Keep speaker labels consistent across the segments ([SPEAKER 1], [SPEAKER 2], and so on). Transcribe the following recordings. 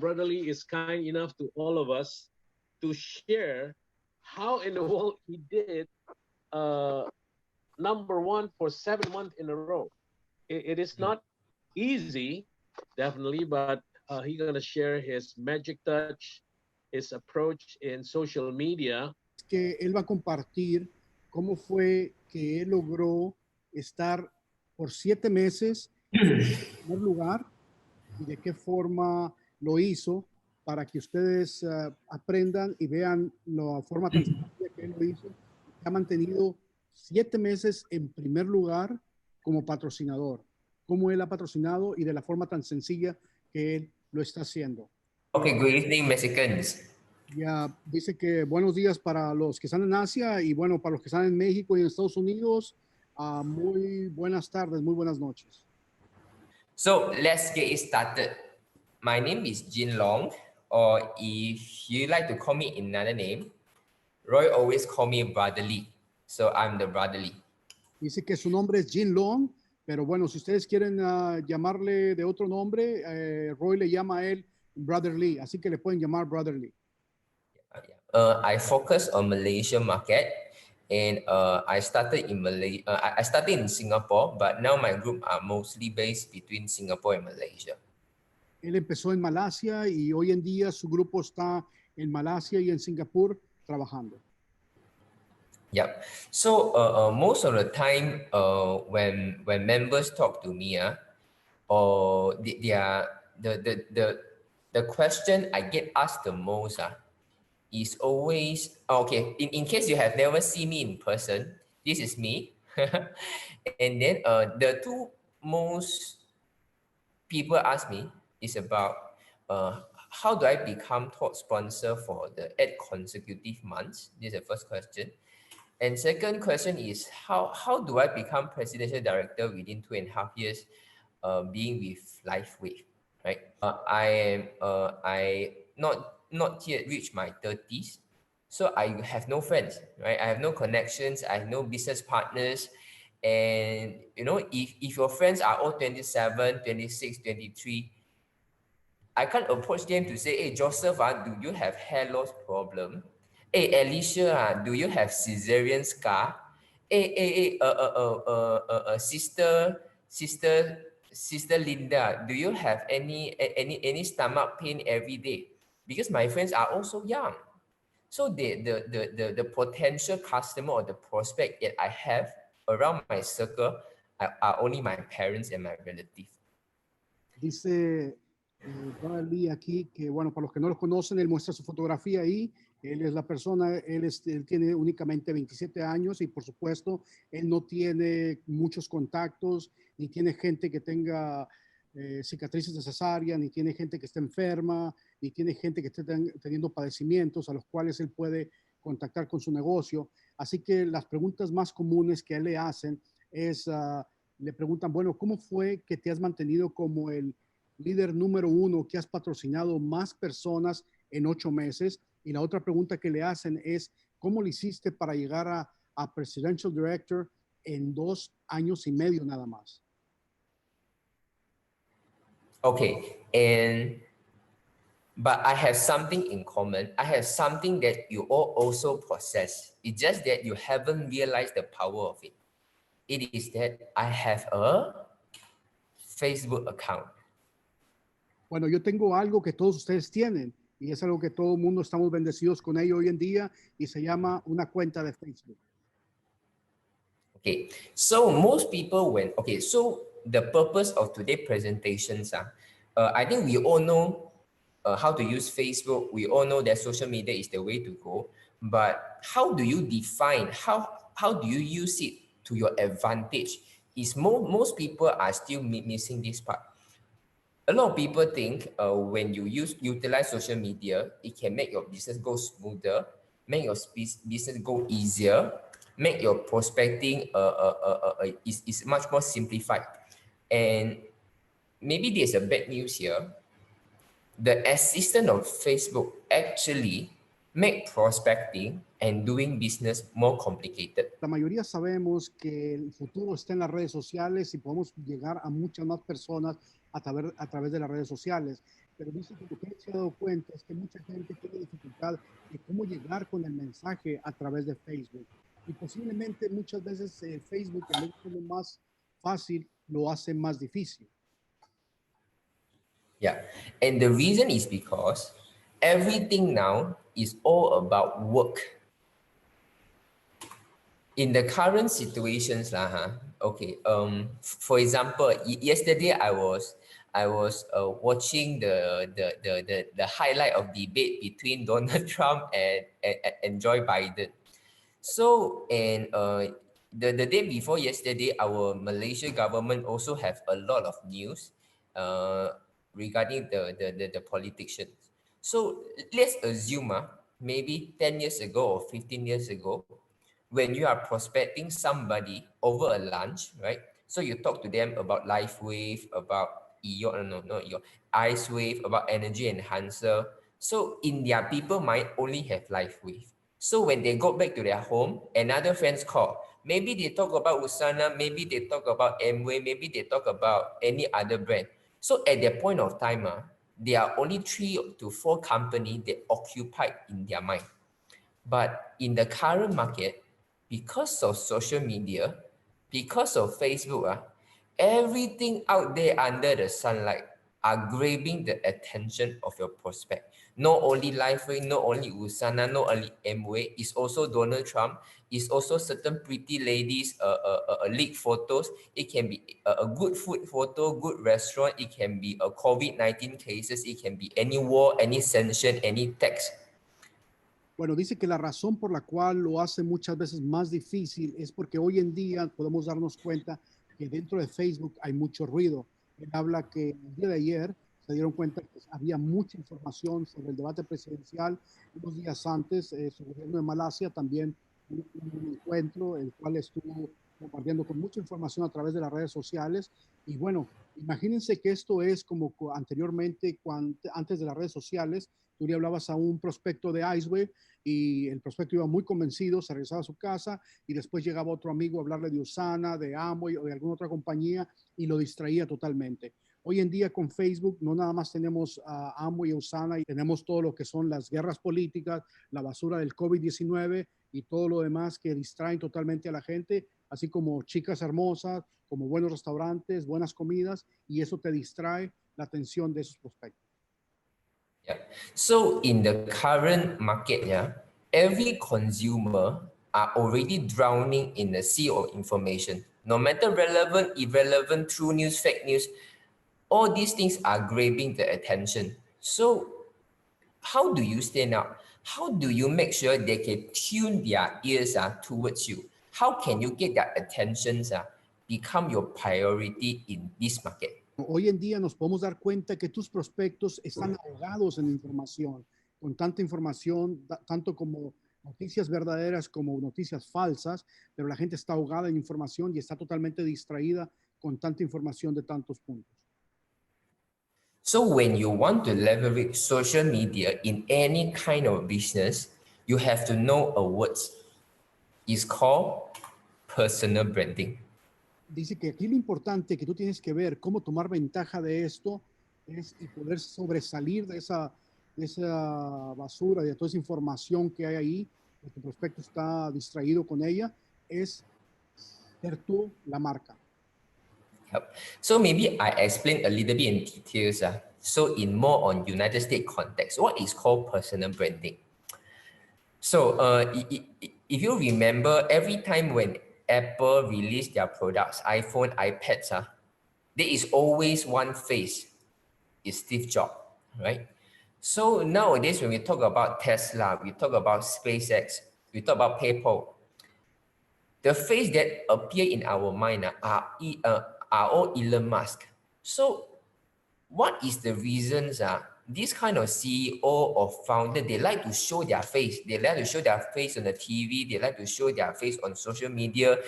[SPEAKER 1] Brother Lee is kind enough to all of us to share how in the world he did uh, number one for 7 months in a row. It is not easy, definitely, but he's gonna share his magic touch, his approach in social media.
[SPEAKER 2] Que él va a compartir cómo fue que él logró estar por 7 meses en primer lugar y de qué forma lo hizo para que ustedes aprendan y vean la forma tan sencilla que él lo hizo. Ha mantenido 7 meses en primer lugar como patrocinador. Cómo él ha patrocinado y de la forma tan sencilla que él lo está haciendo.
[SPEAKER 3] Okay, good evening, Mexicans.
[SPEAKER 2] Ya dice que buenos días para los que están en Asia y bueno, para los que están en México y en Estados Unidos, muy buenas tardes, muy buenas noches.
[SPEAKER 3] So let's get it started. My name is Jin Long, or if you like to call me another name, Roy always call me Brother Lee. So I'm the Brother Lee.
[SPEAKER 2] Dice que su nombre es Jin Long, pero bueno, si ustedes quieren llamarle de otro nombre, Roy le llama a él Brother Lee, así que le pueden llamar Brother Lee.
[SPEAKER 3] I focus on Malaysia market, and I started in I started in Singapore, but now my group are mostly based between Singapore and Malaysia.
[SPEAKER 2] Él empezó en Malasia y hoy en día su grupo está en Malasia y en Singapur trabajando.
[SPEAKER 3] Yep. So most of the time, when members talk to me, or the question I get asked the most, is always okay. In case you have never seen me in person, this is me, and then the two most people ask me is about how do I become top sponsor for the 8 consecutive months? This is the first question. And second question is how do I become presidential director within 2.5 years being with LifeWave, right? I not yet reached my 30s, so I have no friends, right? I have no connections, I have no business partners, and you know, if your friends are all 27, 26, 23, I can't approach them to say, hey Joseph, do you have hair loss problem? Hey Alicia, do you have cesarean scar? Hey, sister Linda, do you have any stomach pain every day? Because my friends are also young. So the potential customer or the prospect that I have around my circle are only my parents and my relatives.
[SPEAKER 2] Dice Lee aquí que, bueno, para los que no lo conocen, él muestra su fotografía ahí. Él es la persona, él tiene únicamente 27 años y por supuesto, él no tiene muchos contactos, ni tiene gente que tenga cicatrices de cesárea, ni tiene gente que esté enferma, ni tiene gente que esté teniendo padecimientos a los cuales él puede contactar con su negocio. Así que las preguntas más comunes que a él le hacen es, le preguntan, bueno, ¿cómo fue que te has mantenido como el líder número 1, que has patrocinado más personas en 8 meses? Y la otra pregunta que le hacen es, ¿cómo le hiciste para llegar a Presidential Director en 2 años y medio nada más?
[SPEAKER 3] Okay, but I have something in common. I have something that you all also possess. It's just that you haven't realized the power of it. It is that I have a Facebook account.
[SPEAKER 2] Bueno, yo tengo algo que todos ustedes tienen y es algo que todo el mundo estamos bendecidos con ello hoy en día y se llama una cuenta de Facebook.
[SPEAKER 3] Okay, so most people so the purpose of today's presentations I think we all know how to use Facebook. We all know that social media is the way to go, but how do you define, how do you use it to your advantage? Is most people are still missing this part. A lot of people think when you utilize social media, it can make your business go smoother, make your business go easier, make your prospecting is much more simplified. And maybe there's a bad news here. The assistant of Facebook actually make prospecting and doing business more complicated.
[SPEAKER 2] La mayoría sabemos que el futuro está en las redes sociales y podemos llegar a muchas más personas a través de las redes sociales. pero dice que lo que él se ha dado cuenta es que mucha gente tiene dificultad de cómo llegar con el mensaje a través de Facebook. Y posiblemente muchas veces Facebook, en vez de ser lo más fácil, lo hace más difícil.
[SPEAKER 3] Yeah, and the reason is because everything now is all about work. In the current situations, okay. For example, yesterday I was watching the highlight of debate between Donald Trump and Joe Biden. So and the day before yesterday, our Malaysia government also have a lot of news regarding the politicians. So let's assume maybe 10 years ago or 15 years ago, when you are prospecting somebody over a lunch, right? So you talk to them about life wave, about ice wave, about energy enhancer. So in their people might only have life wave. So when they go back to their home, another friend's call. Maybe they talk about Usana, maybe they talk about Amway, maybe they talk about any other brand. So at that point of time, there are only 3 to 4 companies that occupied in their mind. But in the current market, because of social media, because of Facebook, everything out there under the sunlight are grabbing the attention of your prospect. Not only Lifeway, not only Usana, not only Amway, it's also Donald Trump, it's also certain pretty ladies, leaked photos. It can be a good food photo, good restaurant. It can be a COVID-19 cases. It can be any war, any sanction, any tax.
[SPEAKER 2] Bueno, dice que la razón por la cual lo hace muchas veces más difícil es porque hoy en día podemos darnos cuenta que dentro de Facebook hay mucho ruido. Él habla que el día de ayer se dieron cuenta que había mucha información sobre el debate presidencial. Unos días antes, su gobierno de Malasia también un encuentro, el cual estuvo compartiendo con mucha información a través de las redes sociales. Y bueno, imagínense que esto es como anteriormente, antes de las redes sociales, tú le hablabas a un prospecto de Iceway y el prospecto iba muy convencido, se regresaba a su casa y después llegaba otro amigo a hablarle de Usana, de Amway o de alguna otra compañía y lo distraía totalmente. Hoy en día con Facebook no nada más tenemos a Amway y Usana, y tenemos todo lo que son las guerras políticas, la basura del COVID-19 y todo lo demás que distraen totalmente a la gente, así como chicas hermosas, como buenos restaurantes, buenas comidas, y eso te distrae la atención de esos prospectos.
[SPEAKER 3] Yeah. So in the current market, every consumer are already drowning in the sea of information. No matter relevant, irrelevant, true news, fake news, all these things are grabbing the attention. So how do you stand out? How do you make sure they can tune their ears towards you? How can you get their attentions become your priority in this market?
[SPEAKER 2] Hoy en día nos podemos dar cuenta que tus prospectos están ahogados en información, con tanta información, tanto como noticias verdaderas como noticias falsas, pero la gente está ahogada en información y está totalmente distraída con tanta información de tantos puntos.
[SPEAKER 3] So when you want to leverage social media in any kind of business, you have to know a word. It's called personal branding.
[SPEAKER 2] Dice que aquí lo importante que tú tienes que ver cómo tomar ventaja de esto es y poder sobresalir de esa basura, de toda esa información que hay ahí, que tu prospecto está distraído con ella, es ser tú la marca.
[SPEAKER 3] Yep. So maybe I explain a little bit in details. So in more on United States context, what is called personal branding? So if you remember, every time when Apple released their products, iPhone, iPads, there is always one face. It's Steve Jobs, right? So nowadays, when we talk about Tesla, we talk about SpaceX, we talk about PayPal, the face that appear in our mind are all Elon Musk. So what is the reasons this kind of CEO or founder, they like to show their face. They like to show their face on the TV. They like to show their face on social media,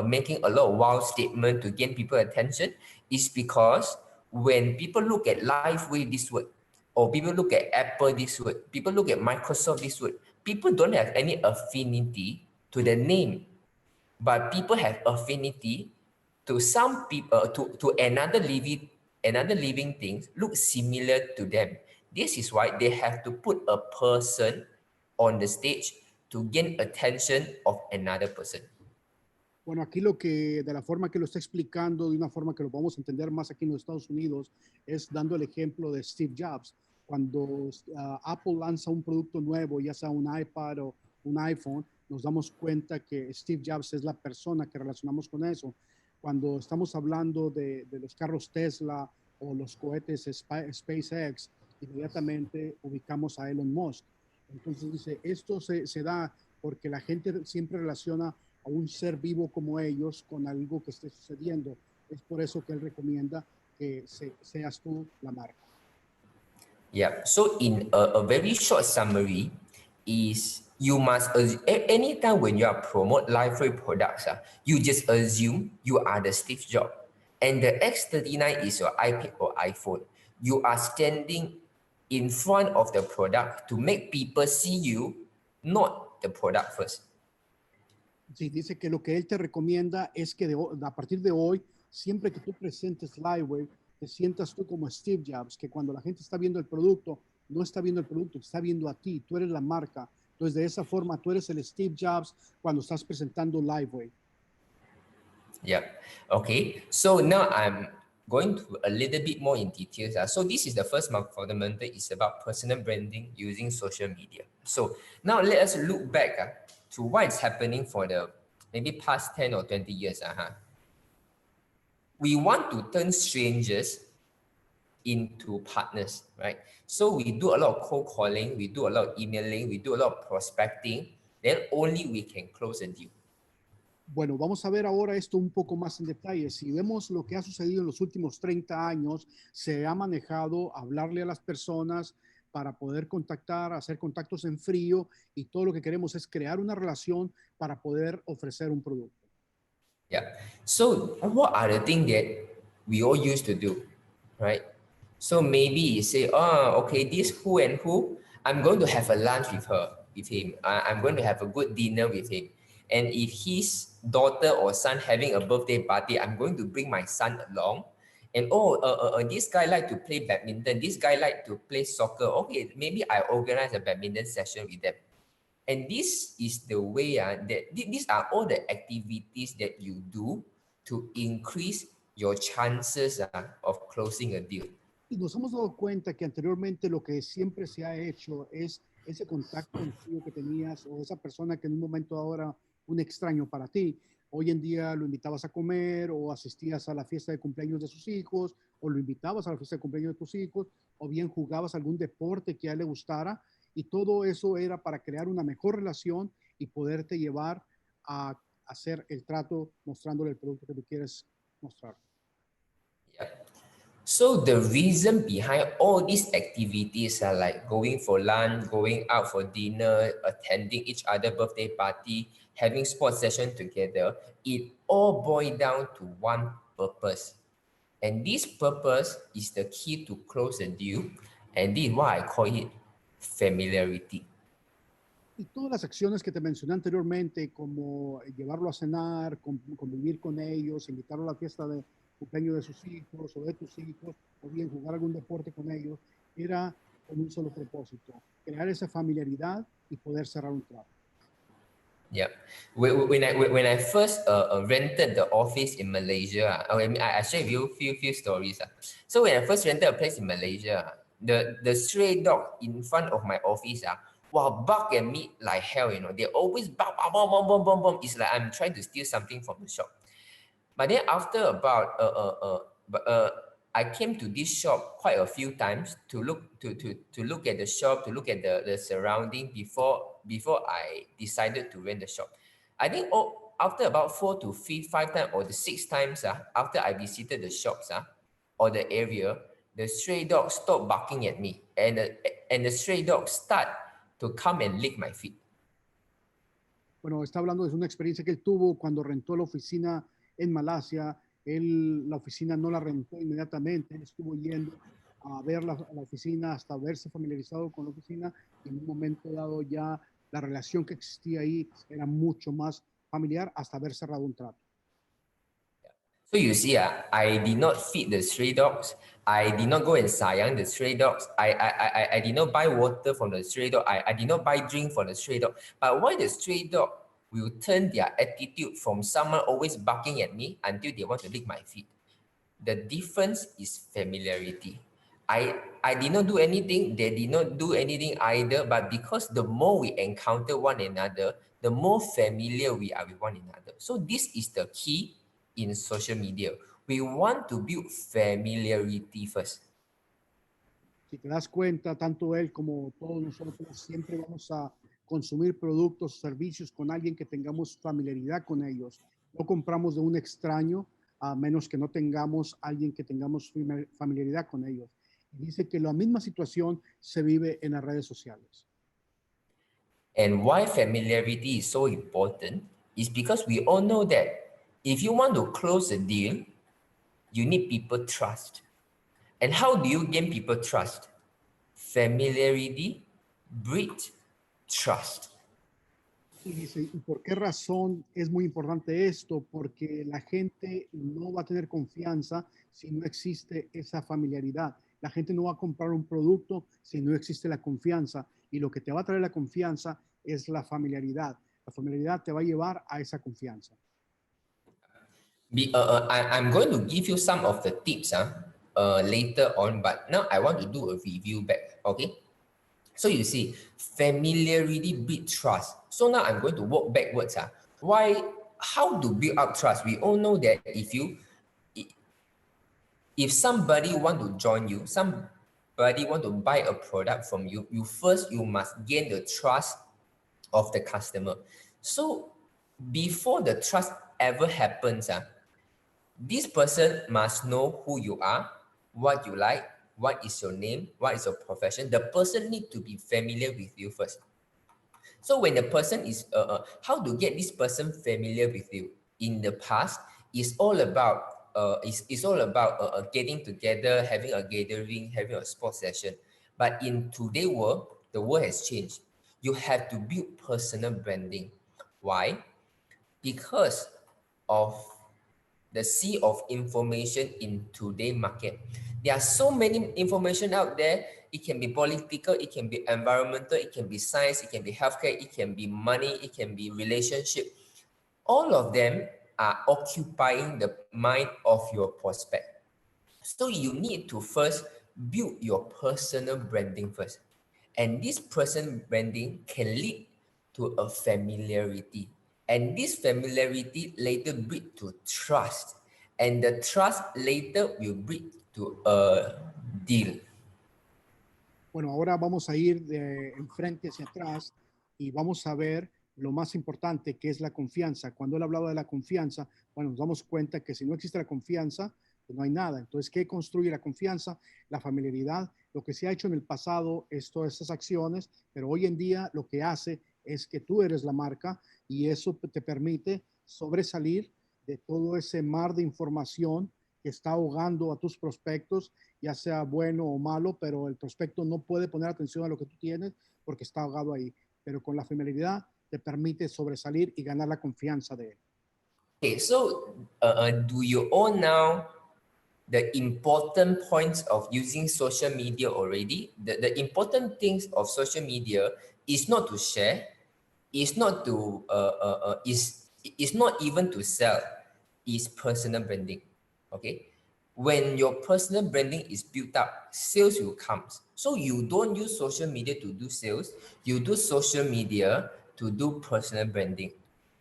[SPEAKER 3] making a lot of wild statements to gain people attention. Is because when people look at Lifeway this word, or people look at Apple this word, people look at Microsoft this word, people don't have any affinity to the name, but people have affinity to some people, to another living another living thing look similar to them. This is why they have to put a person on the stage to gain attention of another person.
[SPEAKER 2] Bueno, aquí lo que, de la forma que lo está explicando, de una forma que lo vamos a entender más aquí en los Estados Unidos, es dando el ejemplo de Steve Jobs. Cuando Apple lanza un producto nuevo, ya sea un iPad o un iPhone, nos damos cuenta que Steve Jobs es la persona que relacionamos con eso. Cuando estamos hablando de los carros Tesla o los cohetes SpaceX, inmediatamente ubicamos a Elon Musk. Entonces dice, esto se da porque la gente siempre relaciona a un ser vivo como ellos con algo que esté sucediendo. Es por eso que él recomienda que seas tú la marca.
[SPEAKER 3] Yeah, so in a very short summary is you must, anytime when you are promote library products, you just assume you are the Steve Jobs. And the X39 is your iPad or iPhone. You are standing in front of the product to make people see you, not the product first.
[SPEAKER 2] Sí, dice que lo que él te recomienda es que a partir de hoy, siempre que tú presentes Liveway, te sientas tú como Steve Jobs, que cuando la gente está viendo el producto, no está viendo el producto, está viendo a ti, tú eres la marca. Entonces, de esa forma, tú eres el Steve Jobs cuando estás presentando Liveway.
[SPEAKER 3] Yeah. Okay. So now I'm going to a little bit more in details. So this is the first fundamental is about personal branding using social media. So now let us look back to what is happening for the maybe past 10 or 20 years. We want to turn strangers into partners, right? So we do a lot of cold calling, we do a lot of emailing, we do a lot of prospecting, then only we can close a deal.
[SPEAKER 2] Bueno, vamos a ver ahora esto un poco más en detalle. Si vemos lo que ha sucedido en los últimos 30 años, se ha manejado hablarle a las personas para poder contactar, hacer contactos en frío, y todo lo que queremos es crear una relación para poder ofrecer un producto.
[SPEAKER 3] Yeah. So what are the things that we all used to do, right? So maybe you say, oh, okay, this who and who, I'm going to have a lunch with him. I'm going to have a good dinner with him. And if his daughter or son having a birthday party, I'm going to bring my son along. And this guy like to play badminton. This guy like to play soccer. Okay, maybe I organize a badminton session with them. And this is the way that these are all the activities that you do to increase your chances of closing a deal.
[SPEAKER 2] Y nos hemos dado cuenta que anteriormente lo que siempre se ha hecho es ese contacto en frío que tenías, o esa persona que en un momento ahora un extraño para ti. Hoy en día lo invitabas a comer, o asistías a la fiesta de cumpleaños de sus hijos, o lo invitabas a la fiesta de cumpleaños de tus hijos, o bien jugabas algún deporte que a él le gustara, y todo eso era para crear una mejor relación y poderte llevar a hacer el trato mostrándole el producto que tú quieres mostrar.
[SPEAKER 3] Yeah. So the reason behind all these activities are like going for lunch, going out for dinner, attending each other birthday party, having sports session together, it all boils down to one purpose. And this purpose is the key to close a deal. And this is why I call it familiarity.
[SPEAKER 2] Y todas las acciones que te mencioné anteriormente, como llevarlo a cenar, convivir con ellos, invitarlo a la fiesta de cumpleaños de sus hijos o de tus hijos, o bien jugar algún deporte con ellos, era con un solo propósito: crear esa familiaridad y poder cerrar un trato.
[SPEAKER 3] Yeah, when I first rented the office in Malaysia, I share with you few stories. So when I first rented a place in Malaysia, the stray dog in front of my office bark at me like hell. You know, they always bark, bark. It's like I'm trying to steal something from the shop. But then after about I came to this shop quite a few times to look at the shop, to look at the surrounding before I decided to rent the shop. I think after about 4 to 5 times or the 6 times after I visited the shops or the area, the stray dog stopped barking at me, and the stray dog start to come and lick my feet.
[SPEAKER 2] Bueno, está hablando de una experiencia que él tuvo cuando rentó la oficina en Malasia. La oficina no la rentó inmediatamente, él estuvo yendo a ver la oficina hasta verse familiarizado con la oficina, y en un momento dado ya la relación que existía ahí era mucho más familiar hasta haber cerrado un trato.
[SPEAKER 3] So you see, I did not feed the stray dogs. I did not go and sayang the stray dogs. I did not buy water from the stray dog. I did not buy drink from the stray dog. But why the stray dog will turn their attitude from someone always barking at me until they want to lick my feet? The difference is familiarity. I did not do anything, they did not do anything either, but because the more we encounter one another, the more familiar we are with one another. So this is the key in social media. We want to build familiarity first.
[SPEAKER 2] Si te das cuenta, tanto él como todos nosotros siempre vamos a consumir productos o servicios con alguien que tengamos familiaridad con ellos. No compramos de un extraño a menos que no tengamos alguien que tengamos familiaridad con ellos. Y dice que la misma situación se vive en las redes sociales.
[SPEAKER 3] And why familiarity is so important is because we all know that if you want to close a deal, you need people trust. And how do you gain people trust? Familiarity breeds trust.
[SPEAKER 2] Y dice, ¿y por qué razón es muy importante esto? Porque la gente no va a tener confianza si no existe esa familiaridad. La gente no va a comprar un producto si no existe la confianza. Y lo que te va a traer la confianza es la familiaridad. La familiaridad te va a llevar a esa confianza.
[SPEAKER 3] I'm going to give you some of the tips later on, but now I want to do a review back, okay? So you see, familiarity breeds trust. So now I'm going to walk backwards. How to build up trust? We all know that if somebody want to join you, somebody want to buy a product from you, you must gain the trust of the customer. So before the trust ever happens, this person must know who you are, what you like, what is your name, what is your profession. The person need to be familiar with you first. So when the person is, how to get this person familiar with you? In the past, it's all about getting together, having a gathering, having a sports session. But in today's world, the world has changed. You have to build personal branding. Why? Because of the sea of information in today's market. There are so many information out there. It can be political, it can be environmental, it can be science, it can be healthcare, it can be money, it can be relationship. All of them are occupying the mind of your prospect. So you need to first build your personal branding first. And this personal branding can lead to a familiarity. And this familiarity later breed to trust. And the trust later will breed to a deal.
[SPEAKER 2] Bueno, ahora vamos a ir de enfrente hacia atrás y vamos a ver lo más importante, que es la confianza. Cuando él hablaba de la confianza, bueno, nos damos cuenta que si no existe la confianza, pues no hay nada. Entonces, ¿qué construye la confianza? La familiaridad. Lo que se ha hecho en el pasado es todas esas acciones, pero hoy en día lo que hace es que tú eres la marca y eso te permite sobresalir de todo ese mar de información que está ahogando a tus prospectos, ya sea bueno o malo, pero el prospecto no puede poner atención a lo que tú tienes porque está ahogado ahí. Pero con la familiaridad te permite sobresalir y ganar la confianza de él.
[SPEAKER 3] Okay, so do you all know the important points of using social media already? The important things of social media is not to share, is not to is not even to sell, is personal branding. Okay, when your personal branding is built up, sales will come. So you don't use social media to do sales, you do social media to do personal branding.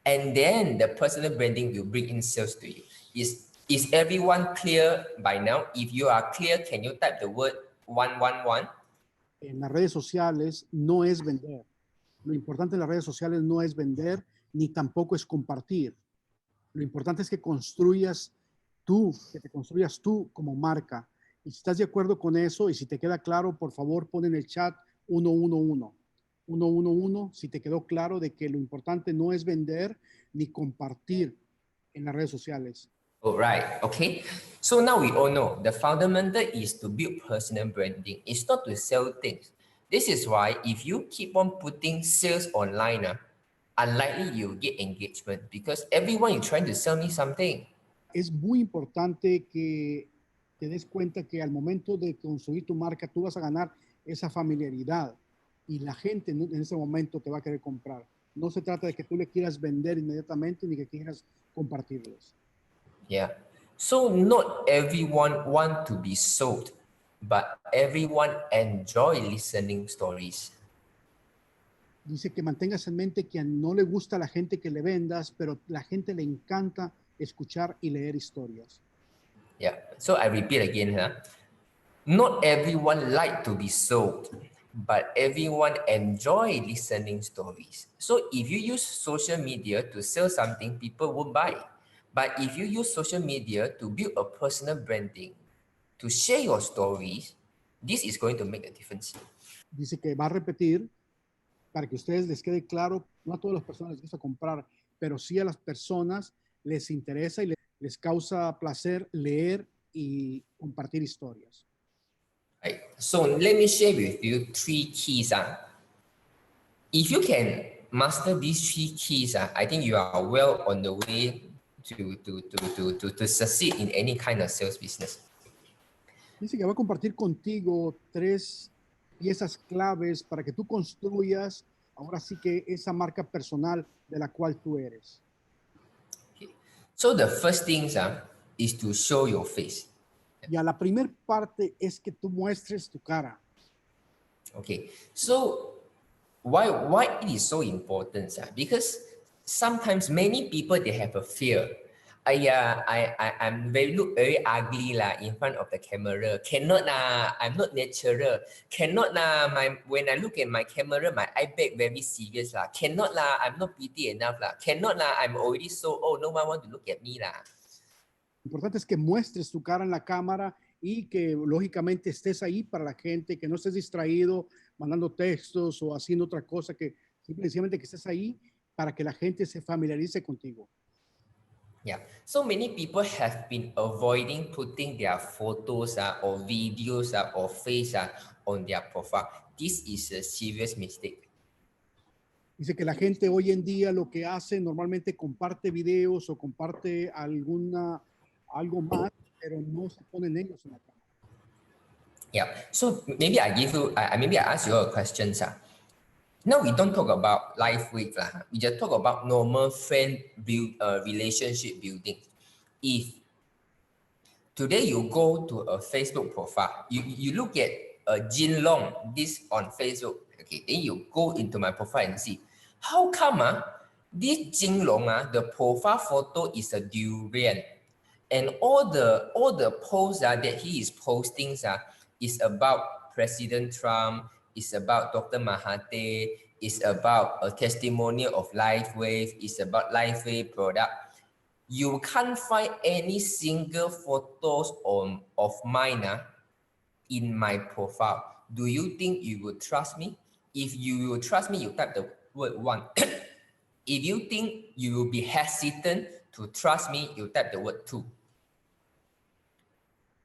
[SPEAKER 3] And then the personal branding will bring in sales to you. Is everyone clear by now? If you are clear, can you type the word 111?
[SPEAKER 2] En las redes sociales no es vender. Lo importante en las redes sociales no es vender, ni tampoco es compartir. Lo importante es que te construyas tú como marca. Y si estás de acuerdo con eso y si te queda claro, por favor, pon en el chat 111. 111, si te quedó claro de que lo importante no es vender ni compartir en las redes sociales.
[SPEAKER 3] All right, okay. So now we all know the fundamental is to build personal branding. It's not to sell things. This is why if you keep on putting sales online, unlikely you'll get engagement because everyone is trying to sell me something.
[SPEAKER 2] Es muy importante que te des cuenta que al momento de construir tu marca, tú vas a ganar esa familiaridad y la gente en ese momento te va a querer comprar. No se trata de que tú le quieras vender inmediatamente ni que quieras compartirles.
[SPEAKER 3] Yeah. So not everyone want to be sold, but everyone enjoy listening stories.
[SPEAKER 2] Dice que mantengas en mente que no le gusta a la gente que le vendas, pero la gente le encanta escuchar y leer historias.
[SPEAKER 3] Yeah. So I repeat again, huh? Not everyone like to be sold, but everyone enjoy listening stories. So if you use social media to sell something, people will buy. But if you use social media to build a personal branding, to share your stories, this is going to make a difference.
[SPEAKER 2] Dice que va a repetir para que a ustedes les quede claro, no a todas las personas les gusta comprar, pero sí a las personas les interesa y les causa placer leer y compartir historias.
[SPEAKER 3] Right. So let me share with you 3 keys. If you can master these 3 keys, I think you are well on the way to succeed in any kind of sales business.
[SPEAKER 2] Dice que va a compartir contigo 3 piezas claves para que tú construyas ahora sí que esa marca personal de la cual tú eres.
[SPEAKER 3] Okay. So the first thing is to show your face.
[SPEAKER 2] Y a la primer parte es que tú muestres tu cara.
[SPEAKER 3] Okay. So why it is so important? Because sometimes many people they have a fear. I'm look very ugly in front of the camera. Cannot I'm not natural. Cannot when I look at my camera, my eye bag very serious Cannot I'm not pretty enough Cannot I'm already so old. No one want to look at me
[SPEAKER 2] Lo importante es que muestres tu cara en la cámara y que lógicamente estés ahí para la gente, que no estés distraído mandando textos o haciendo otra cosa, que simplemente que estés ahí para que la gente se familiarice contigo.
[SPEAKER 3] Yeah, so many people have been avoiding putting their photos or videos or face on their profile. This is a serious mistake.
[SPEAKER 2] Dice que la gente hoy en día lo que hace normalmente comparte videos o comparte algo más, pero no se ponen ellos en la cámara.
[SPEAKER 3] Yeah, so maybe maybe I ask you a question, sir. Now we don't talk about life with we just talk about normal friend relationship building. If today you go to a Facebook profile, you look at Jin Long this on Facebook, okay, then you go into my profile and see how come this Jin Long the profile photo is a durian, and all the posts that he is posting is about President Trump, is about Dr. Mahathir, is about a testimonial of LifeWave, is about LifeWave product. You can't find any single photos of mine in my profile. Do you think you would trust me? If you will trust me, you type the word 1. If you think you will be hesitant to trust me, you type the word 2.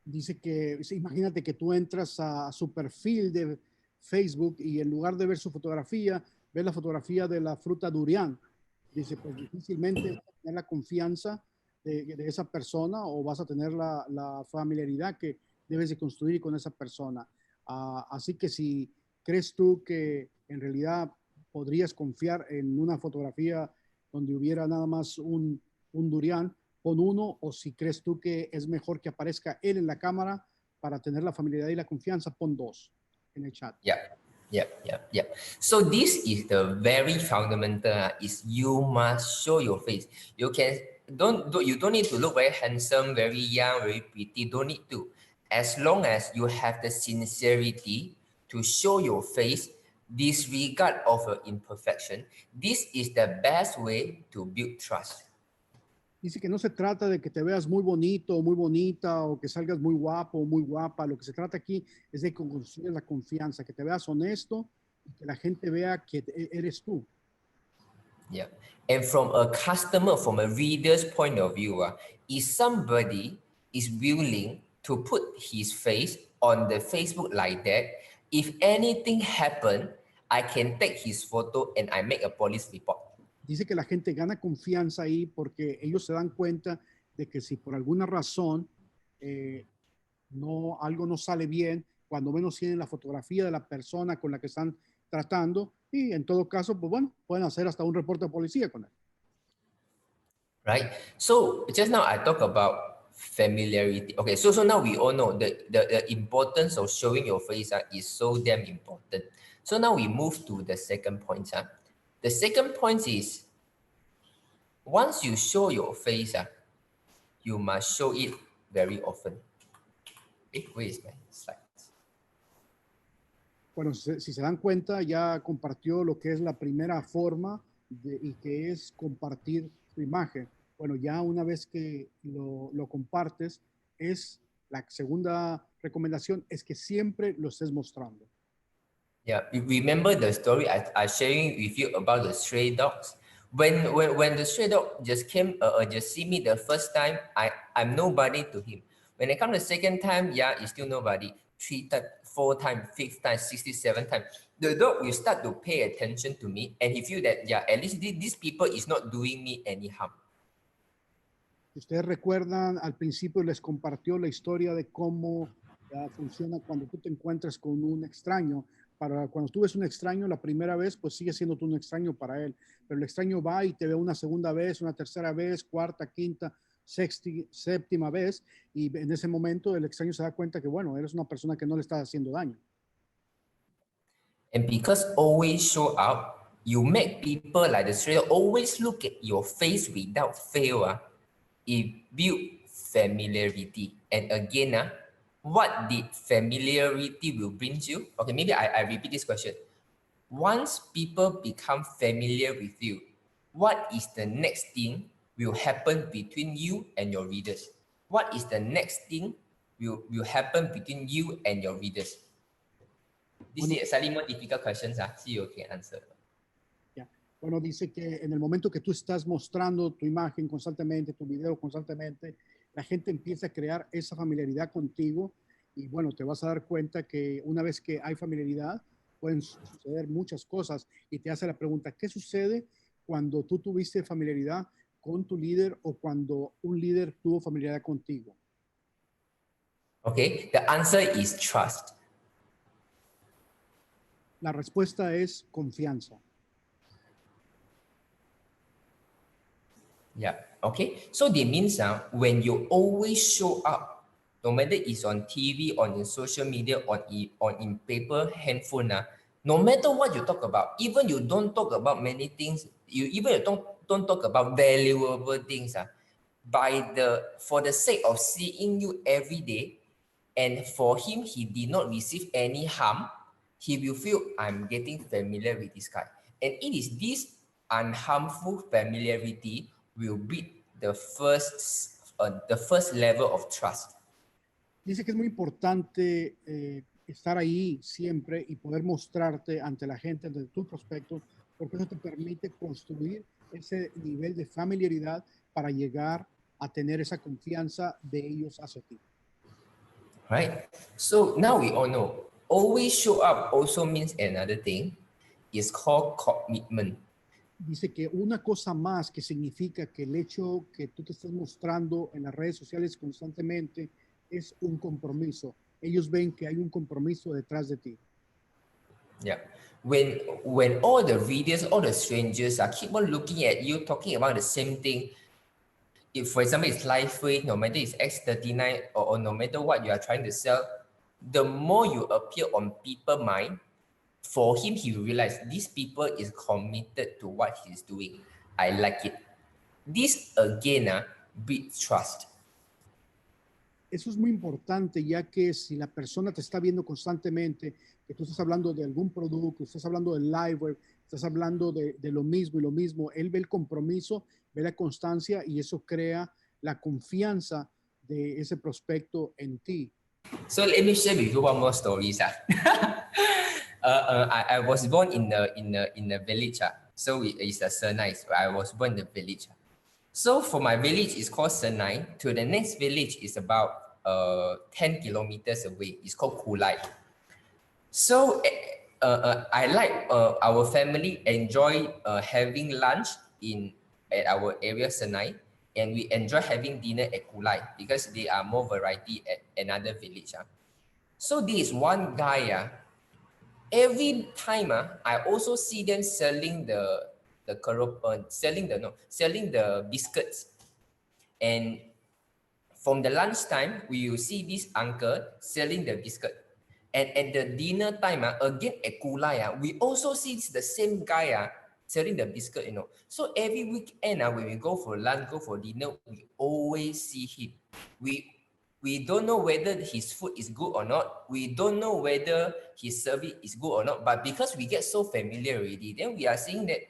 [SPEAKER 2] Dice que, imagínate que tú entras a su perfil de Facebook y en lugar de ver su fotografía, ves la fotografía de la fruta durian. Dice, pues difícilmente vas a tener la confianza de esa persona o vas a tener la familiaridad que debes de construir con esa persona. Así que si crees tú que en realidad podrías confiar en una fotografía donde hubiera nada más un durian, pon 1, o si crees tú que es mejor que aparezca él en la cámara para tener la familiaridad y la confianza, pon 2 en el chat.
[SPEAKER 3] Yeah. So this is the very fundamental is you must show your face. You don't need to look very handsome, very young, very pretty. Don't need to. As long as you have the sincerity to show your face, disregard of your imperfection, this is the best way to build trust.
[SPEAKER 2] Dice que no se trata de que te veas muy bonito o muy bonita o que salgas muy guapo o muy guapa. Lo que se trata aquí es de construir la confianza, que te veas honesto y que la gente vea que eres tú.
[SPEAKER 3] Yeah. And from a customer, from a reader's point of view, if somebody is willing to put his face on the Facebook like that, if anything happen, I can take his photo and I make a police report.
[SPEAKER 2] Dice que la gente gana confianza ahí porque ellos se dan cuenta de que si por alguna razón algo no sale bien, cuando menos tienen la fotografía de la persona con la que están tratando y en todo caso, pues bueno, pueden hacer hasta un reporte de policía con él.
[SPEAKER 3] Right. So just now I talk about familiarity. Okay, so now we all know the importance of showing your face is so damn important. So now we move to the second point. The second point is once you show your face, you must show it very often. Where is my slides?
[SPEAKER 2] Bueno, si se dan cuenta, ya compartió lo que es la primera forma y que es compartir tu imagen. Bueno, ya una vez que lo compartes, la segunda recomendación es que siempre lo estés mostrando.
[SPEAKER 3] Yeah, remember the story I sharing with you about the stray dogs? When the stray dog just came, just see me the first time, I'm nobody to him. When I come the second time, yeah, it's still nobody. 3 times, 4 times, 5 times, 67 times. The dog will start to pay attention to me, and he feel that yeah, at least these people is not doing me any harm.
[SPEAKER 2] Ustedes recuerdan, al principio les compartió la historia de cómo funciona cuando tú te encuentras con un extraño. Cuando tú ves un extraño la primera vez, pues sigue siendo tú un extraño para él. Pero el extraño va y te ve una segunda vez, una tercera vez, cuarta, quinta, séptima vez. Y en ese momento el extraño se da cuenta que, bueno, eres una persona que no le está haciendo daño.
[SPEAKER 3] And because always show up, you make people like the stranger always look at your face without fail. It build familiarity. And again, what did familiarity will bring you? Okay, maybe I repeat this question. Once people become familiar with you, what is the next thing will happen between you and your readers? What is the next thing will happen between you and your readers? This is a slightly more difficult question, see you can answer.
[SPEAKER 2] Bueno, dice que en el momento que tú estás mostrando tu imagen constantemente, tu video constantemente, la gente empieza a crear esa familiaridad contigo y bueno, te vas a dar cuenta que una vez que hay familiaridad, pueden suceder muchas cosas y te hace la pregunta, ¿qué sucede cuando tú tuviste familiaridad con tu líder o cuando un líder tuvo familiaridad contigo?
[SPEAKER 3] Okay, the answer is trust.
[SPEAKER 2] La respuesta es confianza.
[SPEAKER 3] Yeah, okay. So that means when you always show up, no matter it's on TV, on in social media, or in paper, handphone, no matter what you talk about, even you don't talk about many things, you don't talk about valuable things, for the sake of seeing you every day, and for him, he did not receive any harm, he will feel I'm getting familiar with this guy. And it is this unharmful familiarity will be the first level of trust.
[SPEAKER 2] Dice que es muy importante estar ahí siempre y poder mostrarte ante la gente, ante tu prospecto, porque eso te permite construir ese nivel de familiaridad para llegar a tener esa confianza de ellos hacia ti.
[SPEAKER 3] Right? So now we all know, always show up also means another thing. It's called commitment.
[SPEAKER 2] Dice que una cosa más que significa que el hecho que tú te estés mostrando en las redes sociales constantemente es un compromiso. Ellos ven que hay un compromiso detrás de ti.
[SPEAKER 3] Yeah. When all the readers, all the strangers keep on looking at you, talking about the same thing, if for example it's LifeWay, no matter it's X39 or no matter what you are trying to sell, the more you appear on people's mind, for him, he will realize these people is committed to what he's doing. I like it. This again builds trust.
[SPEAKER 2] Eso es muy importante, ya que si la persona te está viendo constantemente, que tú estás hablando de algún producto, estás hablando del live web, estás hablando de lo mismo y lo mismo, él ve el compromiso, ve la constancia y eso crea la confianza de ese prospecto en ti.
[SPEAKER 3] So let me share with you one more story. I was born in the village. So it's a Senai. I was born in the village. So for my village, it's called Senai. To the next village is about 10 kilometers away. It's called Kulai. So I like our family enjoy having lunch at our area Senai. and we enjoy having dinner at Kulai because there are more variety at another village. So this one guy, every time I also see them selling selling the biscuits. And from the lunchtime, we will see this uncle selling the biscuit. And at the dinner time, again at Kulai, we also see the same guy selling the biscuit, So every weekend, when we go for lunch, go for dinner, we always see him. We don't know whether his food is good or not. We don't know whether his service is good or not. But because we get so familiar already, then we are seeing that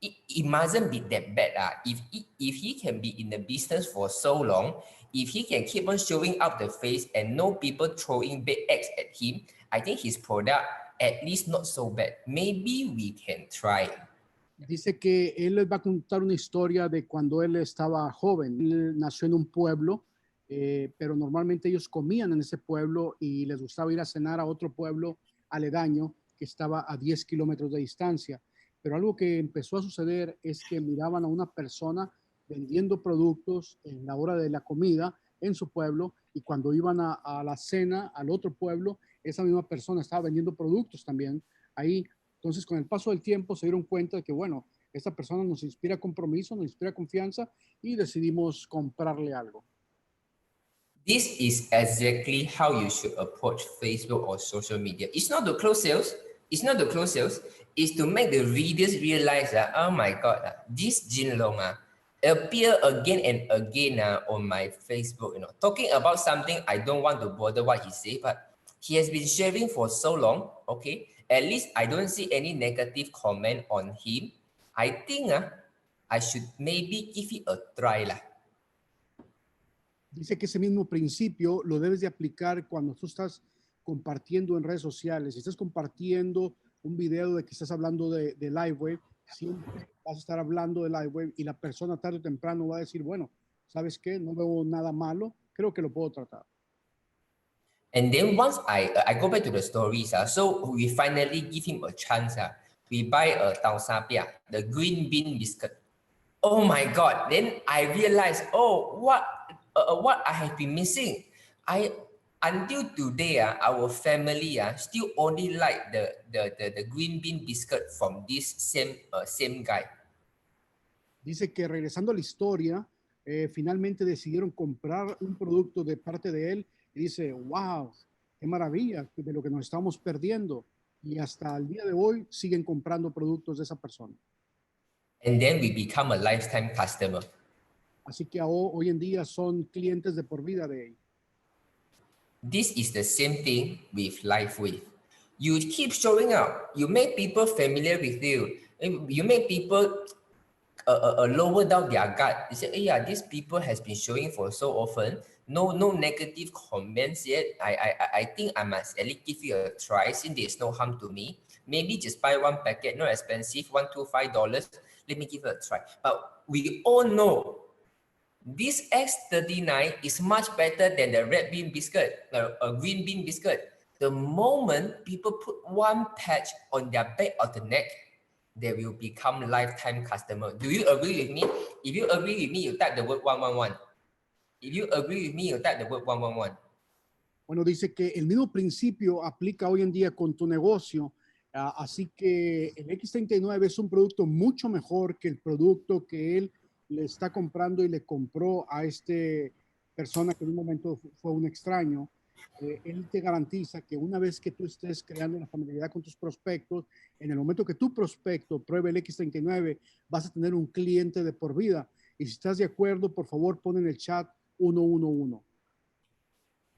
[SPEAKER 3] it mustn't be that bad. If he can be in the business for so long, if he can keep on showing up the face and no people throwing bad eggs at him, I think his product at least not so bad. Maybe we can try.
[SPEAKER 2] Dice que él les va a contar una historia de cuando él estaba joven. Él nació en un pueblo, pero normalmente ellos comían en ese pueblo y les gustaba ir a cenar a otro pueblo aledaño que estaba a 10 kilómetros de distancia. Pero algo que empezó a suceder es que miraban a una persona vendiendo productos en la hora de la comida en su pueblo, y cuando iban a la cena al otro pueblo, esa misma persona estaba vendiendo productos también ahí. Entonces, con el paso del tiempo se dieron cuenta de que, bueno, esta persona nos inspira compromiso, nos inspira confianza, y decidimos comprarle algo.
[SPEAKER 3] This is exactly how you should approach Facebook or social media. It's not to close sales. It's not to close sales. It's to make the readers realize that, oh my God, this Jin Long appear again and again on my Facebook, talking about something I don't want to bother what he say, but he has been sharing for so long, okay? At least I don't see any negative comment on him. I think I should maybe give it a try lah.
[SPEAKER 2] Dice que ese mismo principio lo debes de aplicar cuando tú estás compartiendo en redes sociales. Si estás compartiendo un video de que estás hablando de LiveWave, siempre vas a estar hablando de LiveWave y la persona tarde o temprano va a decir, bueno, ¿sabes qué? No veo nada malo, creo que lo puedo tratar.
[SPEAKER 3] And then once I go back to the stories, so we finally give him a chance. We buy a tau sa pia, the green bean biscuit. Oh my God! Then I realized, what I have been missing. Until today, our family still only like the green bean biscuit from this same guy.
[SPEAKER 2] Dice que regresando a la historia, finalmente decidieron comprar un producto de parte de él. Y dice, wow, qué maravilla de lo que nos estamos perdiendo. Y hasta el día de hoy siguen comprando productos de esa persona.
[SPEAKER 3] And then we become a lifetime customer.
[SPEAKER 2] Así que hoy en día son clientes de por vida de él.
[SPEAKER 3] This is the same thing with LiveWave. You keep showing up. You make people familiar with you. You make people lower down their guard. They say, yeah, these people has been showing for so often. No negative comments yet. I think I must at least give you a try since there's no harm to me. Maybe just buy one packet, not expensive, $125. Let me give it a try. But we all know this X39 is much better than the red bean biscuit, a green bean biscuit. The moment people put one patch on their back of the neck, they will become lifetime customer. Do you agree with me? If you agree with me, you type the word 111. If you agree with me, you type the word 111.
[SPEAKER 2] Bueno, dice que el mismo principio aplica hoy en día con tu negocio. Así que el X39 es un producto mucho mejor que el producto que él le está comprando y le compró a este persona que en un momento fue un extraño. Él te garantiza que una vez que tú estés creando una familiaridad con tus prospectos, en el momento que tu prospecto pruebe el X39, vas a tener un cliente de por vida. Y si estás de acuerdo, por favor, pon en el chat 111.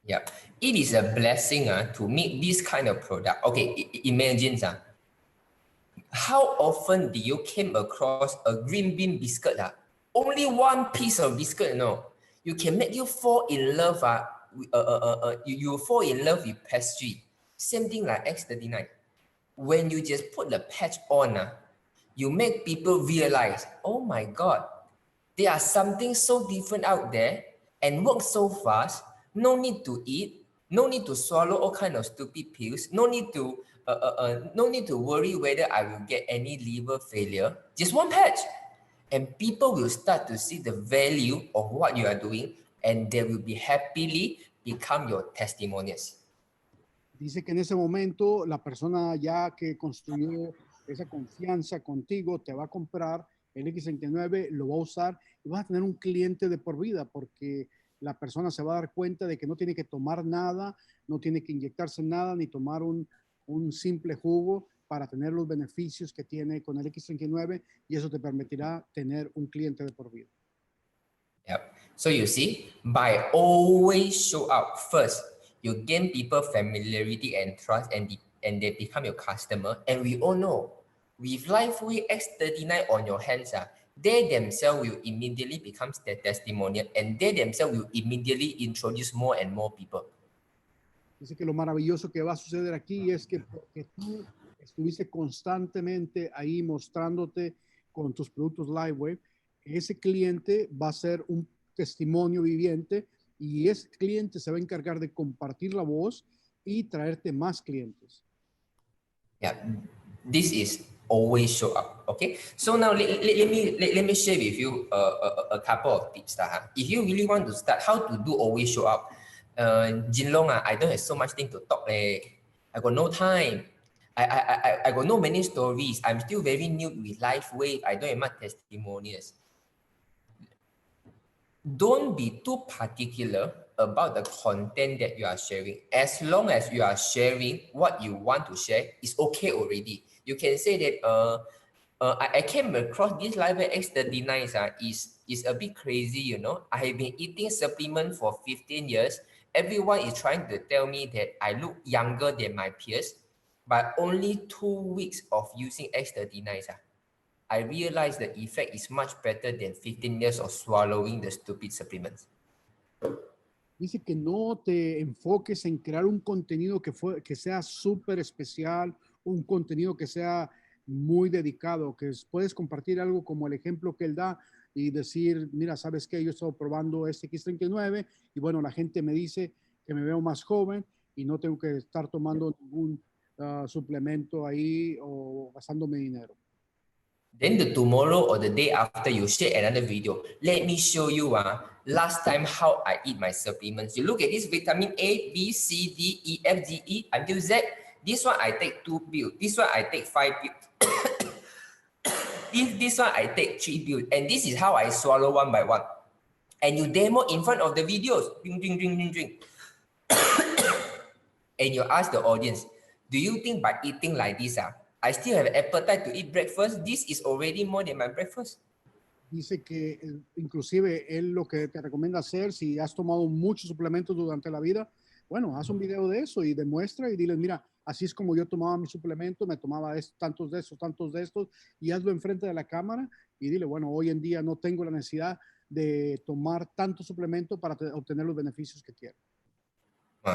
[SPEAKER 3] Yeah, it is a blessing to meet this kind of product. Okay, imagine how often do you came across a green bean biscuit? Only one piece of biscuit, you can make you fall in love. You fall in love with pastry. Same thing like X39. When you just put the patch on, you make people realize, oh my God, there are something so different out there and work so fast. No need to eat, no need to swallow all kind of stupid pills, no need to worry whether I will get any liver failure. Just one patch. and people will start to see the value of what you are doing, and they will be happily become your testimonials.
[SPEAKER 2] Dice que en ese momento la persona ya que construyó esa confianza contigo te va a comprar el X39, lo va a usar y vas a tener un cliente de por vida porque la persona se va a dar cuenta de que no tiene que tomar nada, no tiene que inyectarse nada ni tomar un simple jugo para tener los beneficios que tiene con el X39 y eso te permitirá tener un cliente de por vida.
[SPEAKER 3] Yep. So you see, by always show up first, you gain people familiarity and trust, and they become your customer. And we all know, with LifeWay X39 on your hands, they themselves will immediately become the testimonial, and they themselves will immediately introduce more and more people.
[SPEAKER 2] Dice que lo maravilloso que va a suceder aquí es que porque tú estuviste constantemente ahí mostrándote con tus productos LifeWay, ese cliente va a ser un testimonio viviente y ese cliente se va a encargar de compartir la voz y traerte más clientes.
[SPEAKER 3] Yeah, this is always show up. Okay, so now let me share with you a couple of tips. If you really want to start, how to do always show up. Jin Long, I don't have so much thing to talk. I got no time. I got no many stories. I'm still very new with LifeWay. I don't have much testimonials. Don't be too particular about the content that you are sharing. As long as you are sharing what you want to share, it's okay already. You can say that I came across this LifeWay X39 is a bit crazy, you know. I have been eating supplement for 15 years. Everyone is trying to tell me that I look younger than my peers, but only 2 weeks of using X39, I realized the effect is much better than 15 years of swallowing the stupid supplements.
[SPEAKER 2] Dice que no te enfoques en crear un contenido que sea súper especial, un contenido que sea muy dedicado, que puedes compartir algo como el ejemplo que él da y decir, mira, ¿sabes qué? Yo he estado probando este X39 y bueno, la gente me dice que me veo más joven y no tengo que estar tomando ningún suplemento ahí o gastándome dinero.
[SPEAKER 3] Then the tomorrow or the day after, you share another video. Let me show you last time how I eat my supplements. You look at this vitamin A, B, C, D, E, F, G, E until Z. This one I take 2 pills. This one I take 5 pills. this one I take 3 pills. And this is how I swallow one by one. And you demo in front of the videos. Drink, drink, drink, drink, drink. And you ask the audience, do you think by eating like this, I still have appetite to eat breakfast? This is already more than my breakfast.
[SPEAKER 2] Dice que inclusive él lo que te recomienda hacer, si has tomado muchos suplementos durante la vida, bueno, haz un video de eso y demuestra y diles, mira, así es como yo tomaba mi suplemento, me tomaba tantos de estos, y hazlo enfrente de la cámara y dile, bueno, hoy en día no tengo la necesidad de tomar tanto suplemento para obtener los beneficios que quiero.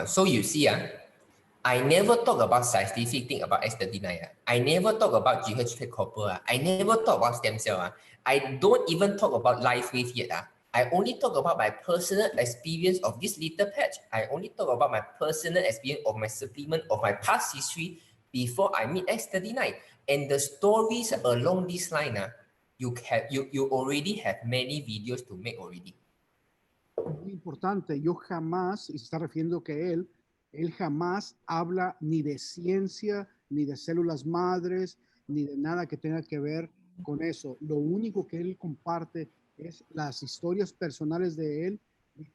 [SPEAKER 3] So you see, I never talk about scientific thing about X39. I never talk about GH copper. I never talk about stem cell. I don't even talk about LifeWay yet. I only talk about my personal experience of this little patch. I only talk about my personal experience of my supplement, of my past history before I meet X39. And the stories along this line, you already have many videos to make already.
[SPEAKER 2] Muy importante, yo jamás, y se está refiriendo que él jamás habla ni de ciencia, ni de células madres, ni de nada que tenga que ver con eso. Lo único que él comparte es las historias personales de él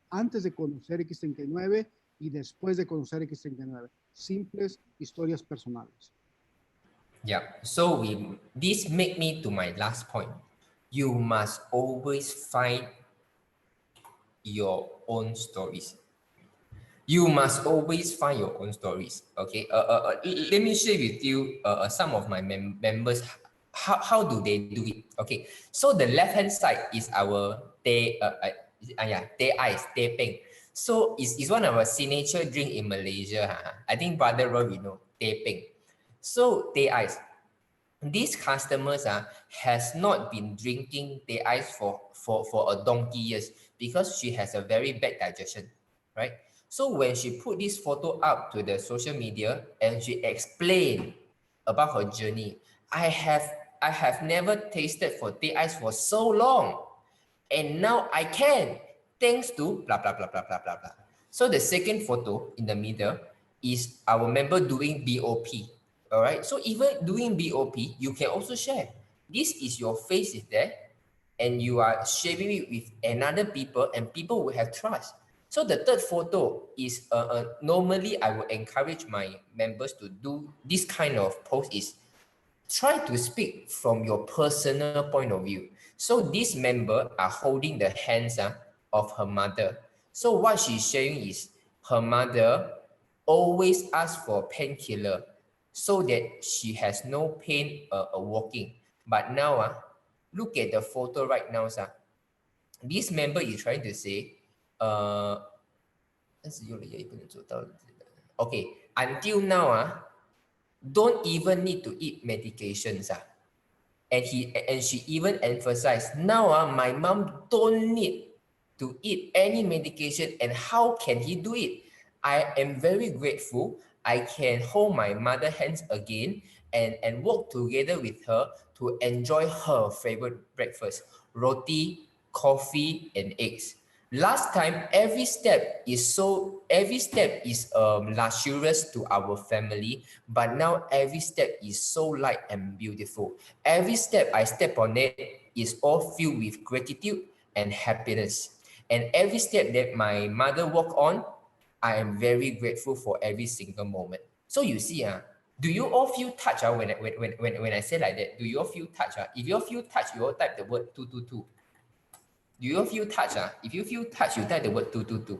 [SPEAKER 2] antes de conocer X39 y después de conocer X39. Simples historias personales.
[SPEAKER 3] Yeah, so this make me to my last point. You must always find your own stories. You must always find your own stories. Okay. Let me share with you some of my members. How do they do it? Okay. So the left hand side is our teh ice, teh peng. So it's one of our signature drink in Malaysia. I think Brother Roy, you know, teh peng. So teh ice. These customers has not been drinking teh ice for a donkey years because she has a very bad digestion, right? So when she put this photo up to the social media and she explained about her journey, I have I have never tasted for teh ice for so long. And now I can, thanks to blah, blah, blah, blah, blah, blah, blah. So the second photo in the middle is our member doing BOP. All right. So even doing BOP, you can also share. This is your face is there, and you are sharing it with another people, and people will have trust. So the third photo is normally I will encourage my members to do this kind of post is try to speak from your personal point of view. So this member are holding the hands of her mother. So what she's sharing is her mother always asks for painkiller so that she has no pain walking. But now, look at the photo right now. This member is trying to say, okay, until now, don't even need to eat medications. And she even emphasized, now my mom don't need to eat any medication, and how can he do it? I am very grateful. I can hold my mother hands again and work together with her to enjoy her favorite breakfast, roti, coffee, and eggs. Last time, every step is luxurious to our family, but now every step is so light and beautiful. Every step I step on it is all filled with gratitude and happiness. And every step that my mother walk on, I am very grateful for every single moment. So you see, do you all feel touched when I say like that? Do you all feel touched? If you all feel touched, you all type the word 222. Do you all feel touched? If you feel touched, you type the word 222.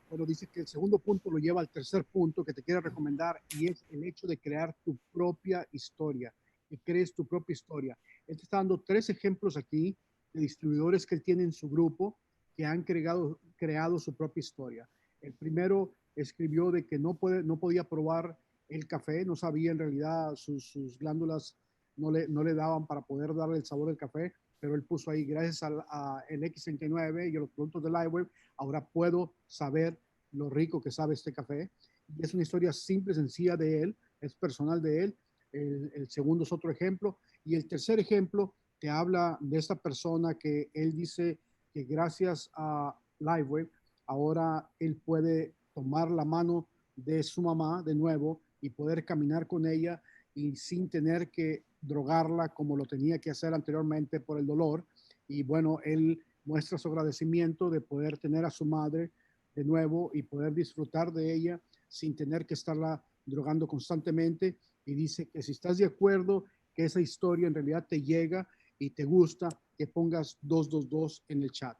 [SPEAKER 2] Bueno, dice que el segundo punto lo lleva al tercer punto que te quiero recomendar, y es el hecho de crear tu propia historia, que crees tu propia historia. Él te está dando 3 ejemplos aquí de distribuidores que él tiene en su grupo que han creado su propia historia. El primero escribió de que no podía probar el café, no sabía en realidad, sus glándulas no le daban para poder darle el sabor del café, pero él puso ahí, gracias a el X69 y a los productos de Livewave, ahora puedo saber lo rico que sabe este café. Y es una historia simple, sencilla de él, es personal de él. El segundo es otro ejemplo. Y el tercer ejemplo te habla de esta persona que él dice que gracias a Livewave, ahora él puede tomar la mano de su mamá de nuevo y poder caminar con ella y sin tener que drogarla como lo tenía que hacer anteriormente por el dolor. Y bueno, él muestra su agradecimiento de poder tener a su madre de nuevo y poder disfrutar de ella sin tener que estarla drogando constantemente. Y dice que si estás de acuerdo que esa historia en realidad te llega y te gusta, que pongas 222 en el chat.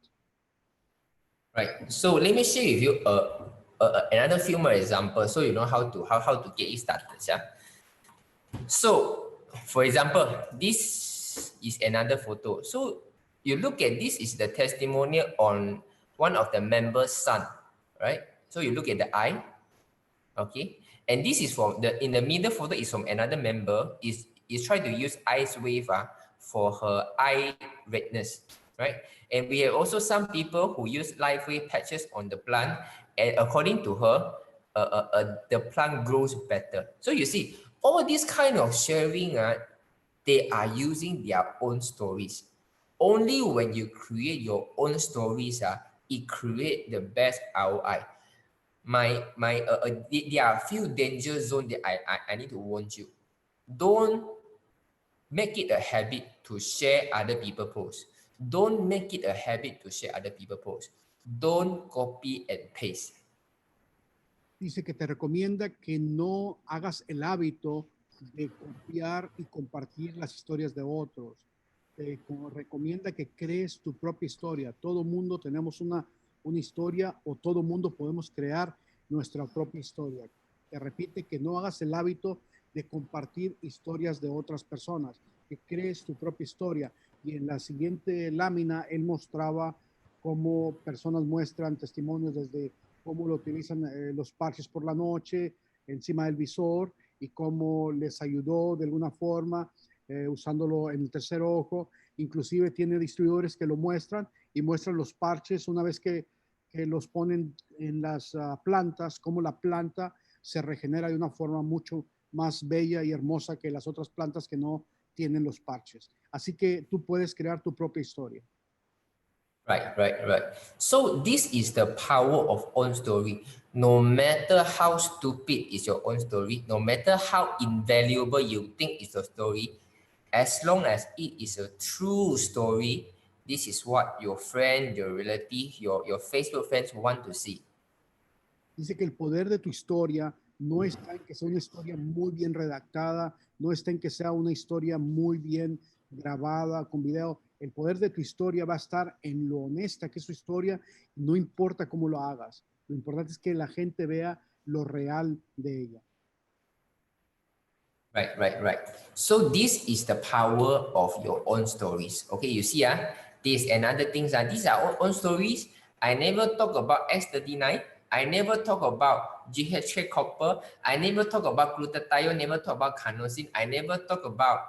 [SPEAKER 3] Right. So let me share with you another few more examples so you know how to get it started. Yeah. So, for example, this is another photo. So you look at this is the testimonial on one of the members' son, right? So you look at the eye, okay, and this is from in the middle photo is from another member is trying to use ice wave for her eye redness, right? And we have also some people who use live wave patches on the plant, and according to her, the plant grows better. So you see, all this kind of sharing, they are using their own stories. Only when you create your own stories, it creates the best ROI. There are a few danger zones that I need to warn you. Don't make it a habit to share other people's posts. Don't make it a habit to share other people's posts. Don't copy and paste.
[SPEAKER 2] Dice que te recomienda que no hagas el hábito de copiar y compartir las historias de otros. Recomienda que crees tu propia historia. Todo mundo tenemos una historia, o todo mundo podemos crear nuestra propia historia. Te repite que no hagas el hábito de compartir historias de otras personas, que crees tu propia historia. Y en la siguiente lámina él mostraba cómo personas muestran testimonios desde cómo lo utilizan los parches por la noche encima del visor y cómo les ayudó de alguna forma usándolo en el tercer ojo. Inclusive tiene distribuidores que lo muestran y muestran los parches una vez que los ponen en las plantas, cómo la planta se regenera de una forma mucho más bella y hermosa que las otras plantas que no tienen los parches. Así que tú puedes crear tu propia historia.
[SPEAKER 3] Right. So this is the power of own story. No matter how stupid is your own story, no matter how invaluable you think is your story, as long as it is a true story, this is what your friend, your relative, your Facebook friends want to see.
[SPEAKER 2] Dice que el poder de tu historia no está en que sea una historia muy bien redactada, no está en que sea una historia muy bien grabada con video. El poder de tu historia va a estar en lo honesta que es tu historia, no importa cómo lo hagas. Lo importante es que la gente vea lo real de ella.
[SPEAKER 3] Right. So this is the power of your own stories. Okay, you see, this another things. These are own stories. I never talk about X39. I never talk about GHK copper. I never talk about glutathione. Never talk about carnosine. I never talk about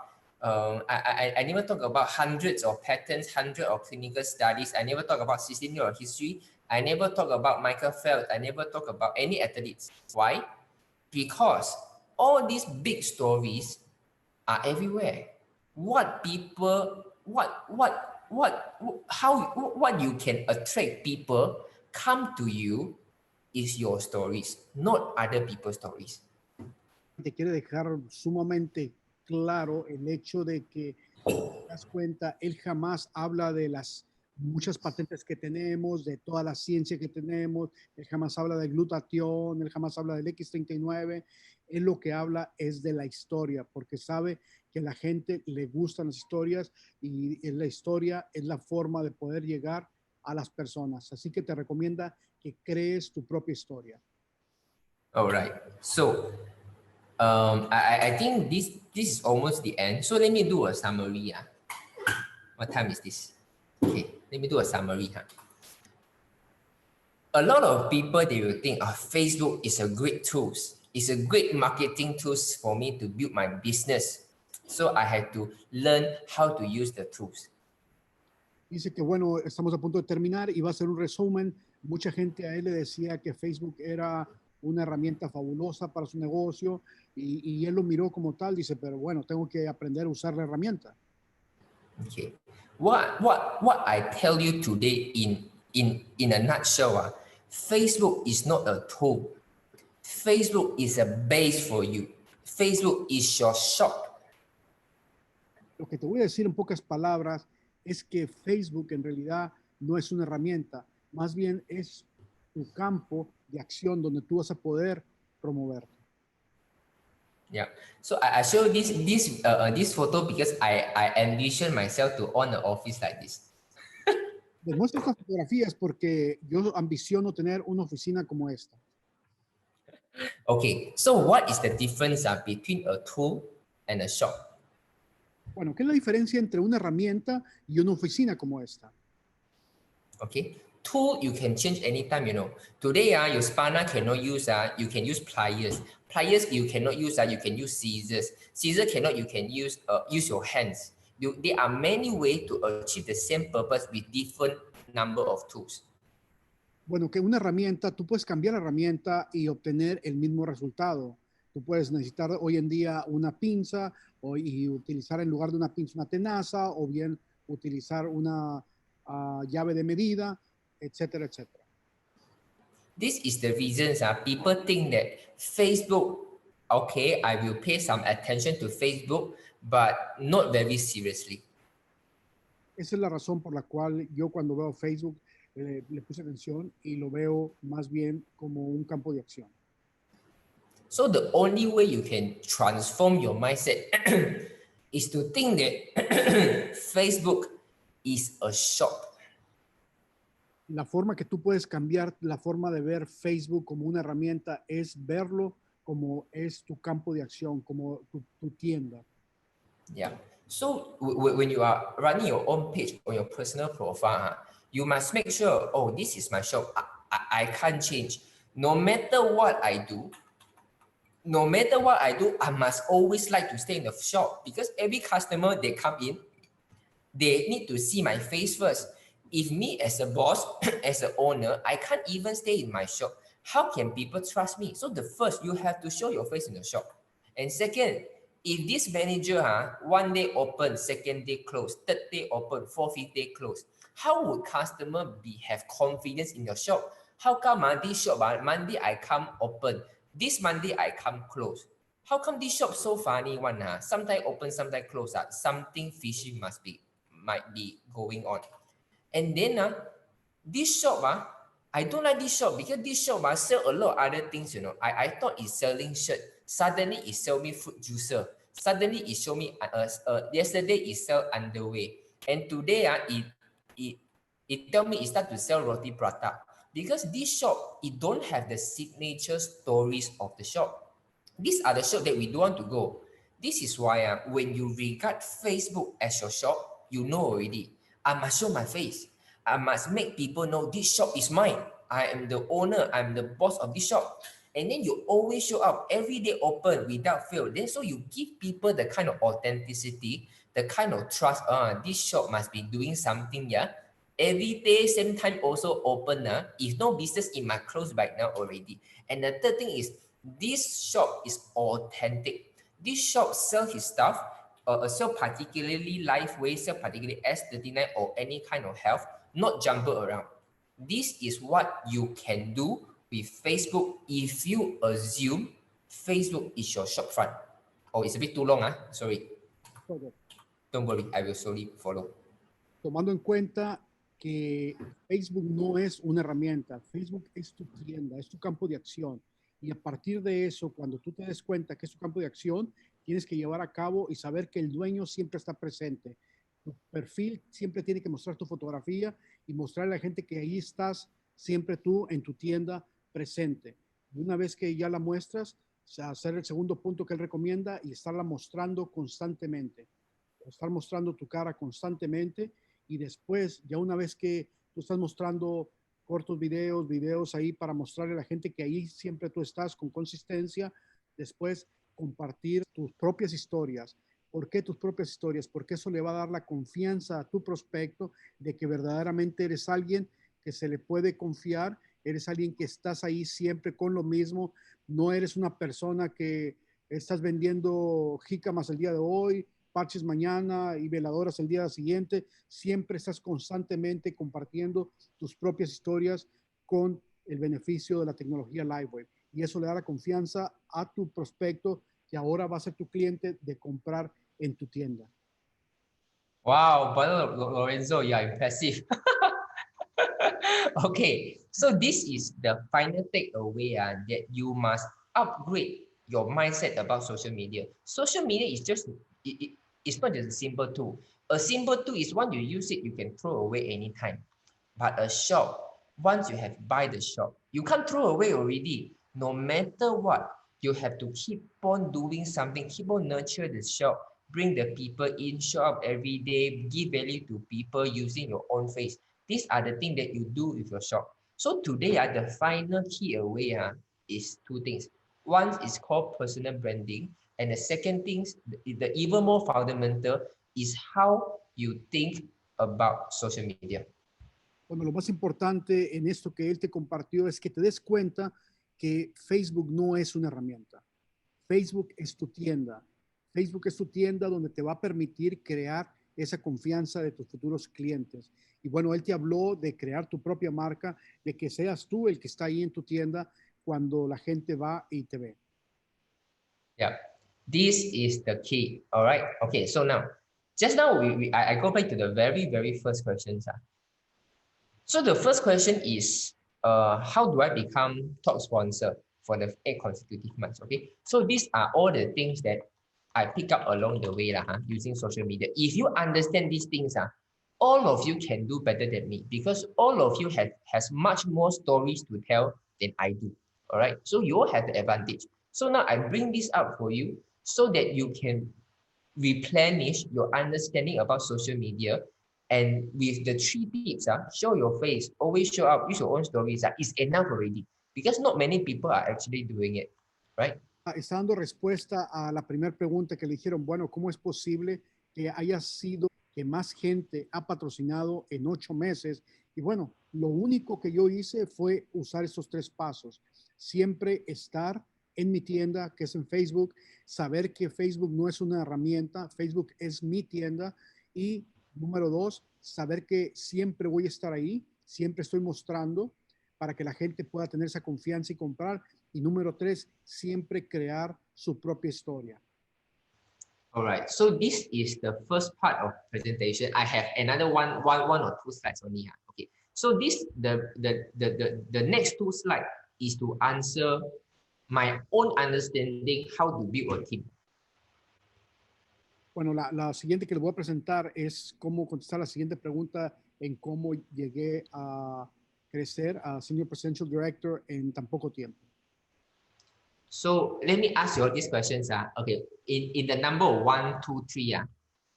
[SPEAKER 3] I never talk about hundreds of patents, hundreds of clinical studies. I never talk about 16 years of history. I never talk about Michael Phelps. I never talk about any athletes. Why? Because all these big stories are everywhere. What you can attract people come to you is your stories, not other people's stories.
[SPEAKER 2] Te quiere dejar sumamente claro el hecho de que, te das cuenta, él jamás habla de las muchas patentes que tenemos, de toda la ciencia que tenemos, él jamás habla del glutatión, él jamás habla del X39, él lo que habla es de la historia, porque sabe que a la gente le gustan las historias y la historia es la forma de poder llegar a las personas. Así que te recomienda que crees tu propia historia.
[SPEAKER 3] All right. So I think this is almost the end. So let me do a summary. What time is this? Okay, let me do a summary. A lot of people, they will think, Facebook is a great tool. It's a great marketing tool for me to build my business. So I had to learn how to use the tools.
[SPEAKER 2] Dice que bueno, estamos a punto de terminar y va a ser un resumen. Mucha gente a él le decía que Facebook era una herramienta fabulosa para su negocio y él lo miró como tal. Dice, pero bueno, tengo que aprender a usar la herramienta.
[SPEAKER 3] Okay. What I tell you today in a nutshell, Facebook is not a tool. Facebook is a base for you. Facebook is your shop.
[SPEAKER 2] Lo que te voy a decir en pocas palabras es que Facebook en realidad no es una herramienta, más bien es tu campo de acción donde tú vas a poder promoverte.
[SPEAKER 3] Yeah. So I show this photo because I envision myself to own an office like this.
[SPEAKER 2] Les muestro estas fotografías porque yo ambiciono tener una oficina como esta.
[SPEAKER 3] Okay. So what is the difference between a tool and a shop?
[SPEAKER 2] Bueno, ¿qué es la diferencia entre una herramienta y una oficina como esta?
[SPEAKER 3] Okay. Tool you can change anytime, Today, your spanner cannot use, you can use pliers. Pliers you cannot use, you can use scissors. Scissors cannot, you can use your hands. There are many ways to achieve the same purpose with different number of tools.
[SPEAKER 2] Bueno, que una herramienta, tú puedes cambiar la herramienta y obtener el mismo resultado. Tú puedes necesitar hoy en día una pinza y utilizar en lugar de una pinza una tenaza o bien utilizar una llave de medida, etcétera, etcétera.
[SPEAKER 3] This is the reason people think that Facebook, okay, I will pay some attention to Facebook, but not very seriously.
[SPEAKER 2] Esa es la razón por la cual yo cuando veo Facebook le puse atención y lo veo más bien como un campo de acción.
[SPEAKER 3] So the only way you can transform your mindset is to think that Facebook is a shop.
[SPEAKER 2] La forma que tú puedes cambiar la forma de ver Facebook como una herramienta es verlo como es tu campo de acción, como tu tienda.
[SPEAKER 3] Yeah. So when you are running your own page or your personal profile, you must make sure, oh, this is my shop. I can't change. No matter what I do, I must always like to stay in the shop because every customer, they come in, they need to see my face first. If me as a boss, as an owner, I can't even stay in my shop, how can people trust me? So the first, you have to show your face in the shop. And second, If this manager one day open, second day close, third day open, fourth, fifth day close, how would customer have confidence in your shop? How come this shop Monday I come open, this Monday I come close? How come this shop so funny one? Sometimes open, sometimes close. Something fishy might be going on. And then this shop I don't like this shop because this shop sell a lot of other things, you know. I thought it's selling shirt. Suddenly it sell me fruit juicer. Suddenly it show me yesterday it sell underwear. And today it tell me it start to sell roti prata. Because this shop, it don't have the signature stories of the shop. These are the shop that we don't want to go. This is why when you regard Facebook as your shop, you know already. I must show my face. I must make people know this shop is mine. I am the owner. I'm the boss of this shop. And then you always show up every day open without fail. Then so you give people the kind of authenticity, the kind of trust. This shop must be doing something, yeah. Every day, same time also open. If no business, it might close by now already. And the third thing is, this shop is authentic. This shop sell his stuff, sell particularly Lifeway, sell particularly S39 or any kind of health, not jumble around. This is what you can do with Facebook if you assume Facebook is your shop front. Oh, it's a bit too long, sorry. Don't worry, I will slowly follow.
[SPEAKER 2] Tomando en cuenta que Facebook no es una herramienta, Facebook es tu tienda, es tu campo de acción. Y a partir de eso, cuando tú te des cuenta que es tu campo de acción, tienes que llevar a cabo y saber que el dueño siempre está presente. Tu perfil siempre tiene que mostrar tu fotografía y mostrarle a la gente que ahí estás siempre tú en tu tienda presente. Y una vez que ya la muestras, hacer el segundo punto que él recomienda y estarla mostrando constantemente. Estar mostrando tu cara constantemente y después, ya una vez que tú estás mostrando cortos videos ahí para mostrarle a la gente que ahí siempre tú estás con consistencia, después compartir tus propias historias. ¿Por qué tus propias historias? Porque eso le va a dar la confianza a tu prospecto de que verdaderamente eres alguien que se le puede confiar, eres alguien que estás ahí siempre con lo mismo, no eres una persona que estás vendiendo jícamas el día de hoy, parches mañana y veladoras el día siguiente. Siempre estás constantemente compartiendo tus propias historias con el beneficio de la tecnología Liveway. Y eso le da la confianza a tu prospecto que ahora va a ser tu cliente de comprar en tu tienda.
[SPEAKER 3] Wow, Brother Lorenzo, you are impressive. Okay, so this is the final takeaway that you must upgrade your mindset about social media. Social media is just, it's not just a simple tool. A simple tool is once you use it, you can throw away anytime. But a shop, once you have buy the shop, you can't throw away already. No matter what, you have to keep on doing something, keep on nurture the shop, bring the people in, show up every day, give value to people using your own face. These are the things that you do with your shop. So today, the final key away is two things. One is called personal branding, and the second thing, the even more fundamental, is how you think about social media.
[SPEAKER 2] Bueno, lo más importante en esto que él te compartió es que te des cuenta que Facebook no es una herramienta. Facebook es tu tienda. Facebook es tu tienda donde te va a permitir crear esa confianza de tus futuros clientes. Y bueno, él te habló de crear tu propia marca, de que seas tú el que está ahí en tu tienda cuando la gente va y te ve.
[SPEAKER 3] Yeah, this is the key. All right. Okay, so now, just now I go back to the very first questions. So the first question is, how do I become top sponsor for the 8 consecutive months? Okay, so these are all the things that I pick up along the way using social media. If you understand these things, all of you can do better than me because all of you has much more stories to tell than I do. All right, so you all have the advantage. So now I bring this up for you so that you can replenish your understanding about social media. And with the 3 tips, show your face, always show up, use your own stories, is enough already. Because not many people are actually doing it, right?
[SPEAKER 2] Está dando respuesta a la primera pregunta que le dijeron, bueno, ¿cómo es posible que haya sido que más gente ha patrocinado en 8 meses? Y bueno, lo único que yo hice fue usar esos 3 pasos. Siempre estar en mi tienda, que es en Facebook, saber que Facebook no es una herramienta, Facebook es mi tienda. Y número 2, saber que siempre voy a estar ahí, siempre estoy mostrando para que la gente pueda tener esa confianza y comprar. Y número 3, siempre crear su propia historia.
[SPEAKER 3] All right. So this is the first part of presentation. I have another one or two slides only. Okay. So this the next two slides is to answer my own understanding how to build a team.
[SPEAKER 2] Bueno, la siguiente que les voy a presentar es cómo contestar la siguiente pregunta en cómo llegué a crecer a Senior Presidential Director en tan poco tiempo.
[SPEAKER 3] So let me ask you all these questions. Okay, in the number 1, 2, 3.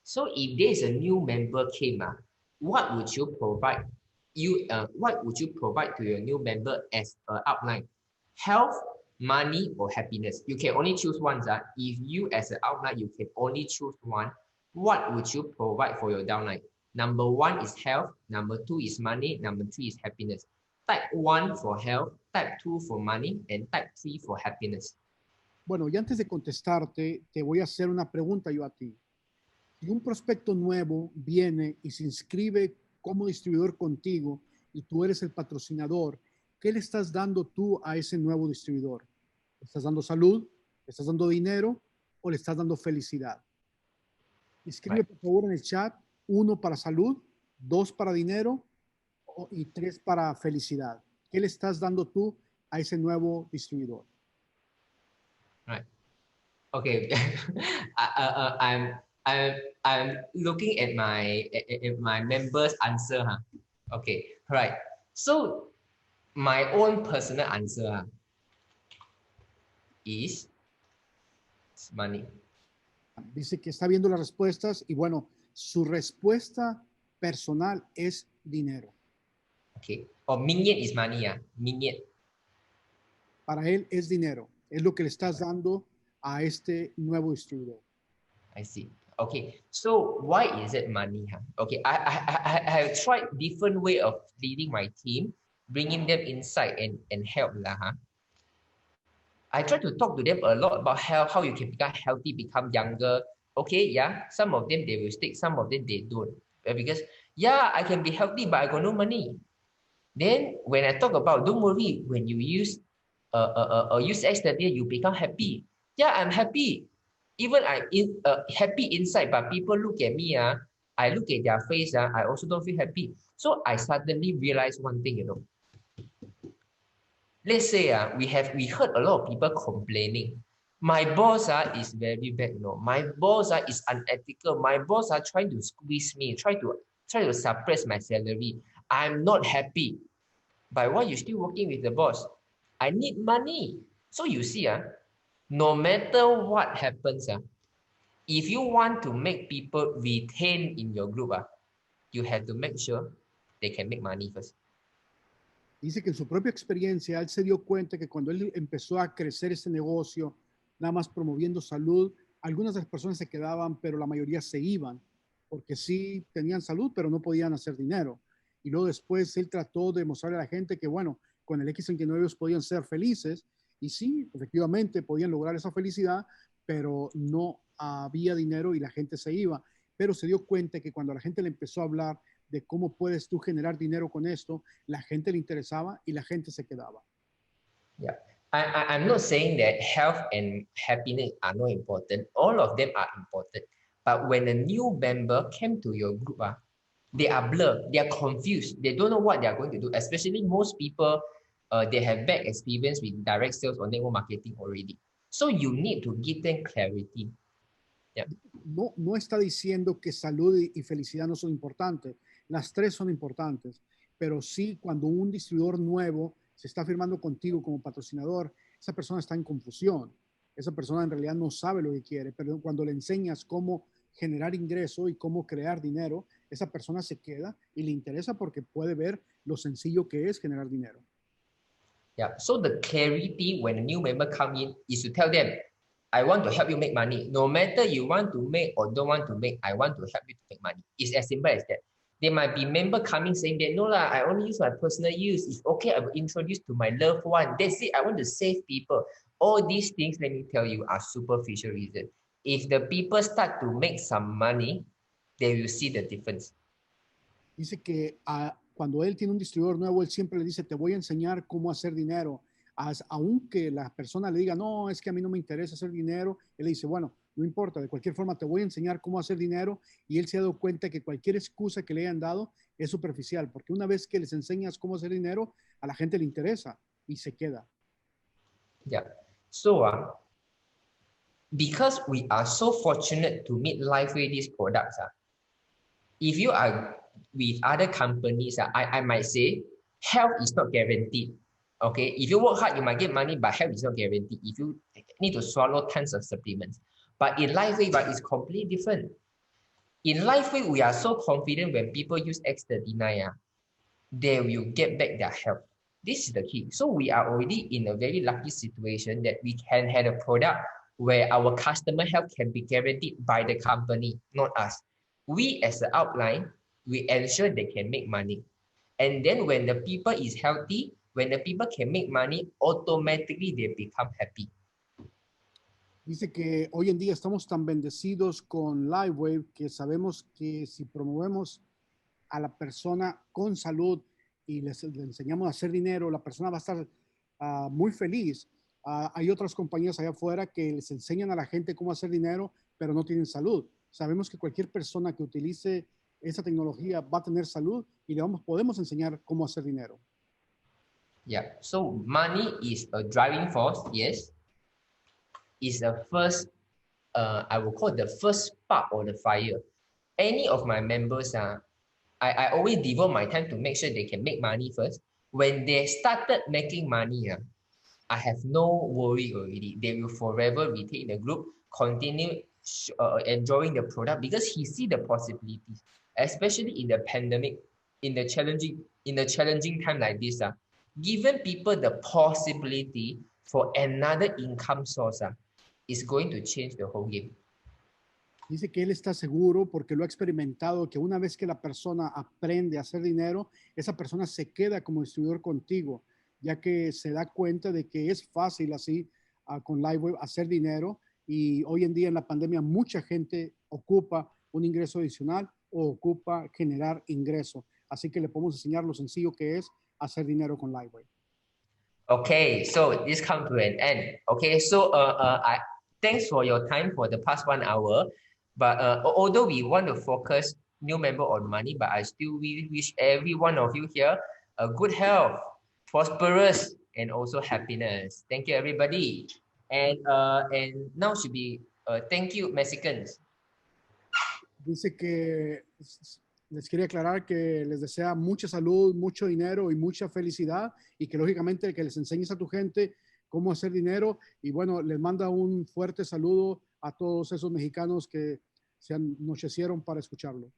[SPEAKER 3] So if there is a new member came, what would you provide? What would you provide to your new member as an outline? Health, money, or happiness? You can only choose one. If you as an outline, you can only choose one. What would you provide for your downline? Number 1 is health. Number 2 is money. Number 3 is happiness. Type 1 for health, type 2 for money, and type 3 for happiness.
[SPEAKER 2] Bueno, y antes de contestarte, te voy a hacer una pregunta yo a ti. Si un prospecto nuevo viene y se inscribe como distribuidor contigo y tú eres el patrocinador, ¿qué le estás dando tú a ese nuevo distribuidor? ¿Le estás dando salud? ¿Le estás dando dinero? ¿O le estás dando felicidad? Escribe por favor en el chat, 1 para salud, 2 para dinero y 3 para felicidad. ¿Qué le estás dando tú a ese nuevo distribuidor?
[SPEAKER 3] Right. Okay. I'm looking at my members' answer. Okay. Right. So my own personal answer is money.
[SPEAKER 2] Dice que está viendo las respuestas y bueno, su respuesta personal es dinero.
[SPEAKER 3] Okay. Or minion is money. Minion.
[SPEAKER 2] Para él es dinero. Es lo que le estás dando a este nuevo distribuidor.
[SPEAKER 3] I see. Okay. So why is it money? Okay. I have tried different way of leading my team, bringing them insight and help. I try to talk to them a lot about how you can become healthy, become younger. Okay, yeah, some of them they will stick, some of them they don't. Because yeah, I can be healthy, but I got no money. Then when I talk about, don't worry, when you use use external, you become happy. Yeah, I'm happy. Even I'm happy inside, but people look at me, I look at their face, I also don't feel happy. So I suddenly realized one thing, Let's say we heard a lot of people complaining. My boss is very bad, My boss is unethical. My boss are trying to squeeze me, try to suppress my salary. I'm not happy. But why you still working with the boss? I need money. So you see, no matter what happens, if you want to make people retain in your group, you have to make sure they can make money first.
[SPEAKER 2] Dice que en su propia experiencia, él se dio cuenta que cuando él empezó a crecer este negocio, nada más promoviendo salud, algunas de las personas se quedaban, pero la mayoría se iban, porque sí tenían salud, pero no podían hacer dinero. Y luego después él trató de mostrarle a la gente que, bueno, con el X29 ellos podían ser felices, y sí, efectivamente podían lograr esa felicidad, pero no había dinero y la gente se iba. Pero se dio cuenta que cuando la gente le empezó a hablar de cómo puedes tú generar dinero con esto, la gente le interesaba y la gente se quedaba.
[SPEAKER 3] Yeah, I'm not saying that health and happiness are not important. All of them are important. But when a new member came to your group, they are blurred, they are confused, they don't know what they are going to do. Especially most people, they have bad experience with direct sales or network marketing already. So you need to give them clarity. Yeah.
[SPEAKER 2] No está diciendo que salud y felicidad no son importantes. Las tres son importantes, pero sí cuando un distribuidor nuevo se está firmando contigo como patrocinador, esa persona está en confusión. Esa persona en realidad no sabe lo que quiere, pero cuando le enseñas cómo generar ingreso y cómo crear dinero, esa persona se queda y le interesa porque puede ver lo sencillo que es generar dinero.
[SPEAKER 3] Yeah. So the clarity when a new member come in is to tell them, I want to help you make money. No matter you want to make or don't want to make, I want to help you to make money. It's as simple as that. There might be member coming saying that, no lah, I only use my personal use. It's okay, I will introduce to my loved one. That's it, I want to save people. All these things, let me tell you, are superficial reasons. If the people start to make some money, they will see the difference.
[SPEAKER 2] Dice que cuando él tiene un distribuidor nuevo, él siempre le dice, te voy a enseñar cómo hacer dinero. Aunque la persona le diga, no, es que a mí no me interesa hacer dinero, él le dice, bueno, no importa, de cualquier forma te voy a enseñar cómo hacer dinero, y él se ha dado cuenta que cualquier excusa que le hayan dado es superficial, porque una vez que les enseñas cómo hacer dinero, a la gente le interesa y se queda.
[SPEAKER 3] Yeah. So, because we are so fortunate to meet Lifeway these products, if you are with other companies, I might say health is not guaranteed. Okay, if you work hard, you might get money, but health is not guaranteed. If you need to swallow tons of supplements, but in Lifeway, it's completely different. In Lifeway, we are so confident when people use X39, they will get back their health. This is the key. So we are already in a very lucky situation that we can have a product where our customer health can be guaranteed by the company, not us. We as the outline, we ensure they can make money. And then when the people is healthy, when the people can make money, automatically they become happy.
[SPEAKER 2] Dice que hoy en día estamos tan bendecidos con Livewave que sabemos que si promovemos a la persona con salud y le enseñamos a hacer dinero, la persona va a estar muy feliz. Hay otras compañías allá afuera que les enseñan a la gente cómo hacer dinero, pero no tienen salud. Sabemos que cualquier persona que utilice esa tecnología va a tener salud y podemos enseñar cómo hacer dinero.
[SPEAKER 3] Yeah, so money is a driving force, yes. Is the first, I will call it the first spark or the fire. Any of my members, I always devote my time to make sure they can make money first. When they started making money, I have no worry already. They will forever retain the group, continue enjoying the product because he see the possibilities, especially in the pandemic, in the challenging time like this. Given people the possibility for another income source, is going to change the whole game.
[SPEAKER 2] Dice que él está seguro porque lo ha experimentado, que una vez que la persona aprende a hacer dinero, esa persona se queda como distribuidor contigo, ya que se da cuenta de que es fácil así con Livewave hacer dinero, y hoy en día en la pandemia mucha gente ocupa un ingreso adicional o ocupa generar ingreso. Así que le podemos enseñar lo sencillo que es hacer dinero con Livewave.
[SPEAKER 3] Okay, so this comes to an end. Okay, so thanks for your time for the past 1 hour. But although we want to focus new member on money, but I still wish every one of you here a good health, prosperous, and also happiness. Thank you, everybody. And now should be thank you, Mexicans.
[SPEAKER 2] Dice que les quería aclarar que les desea mucha salud, mucho dinero y mucha felicidad, y que lógicamente que les enseñes a tu gente cómo hacer dinero. Y bueno, les manda un fuerte saludo a todos esos mexicanos que se anochecieron para escucharlo.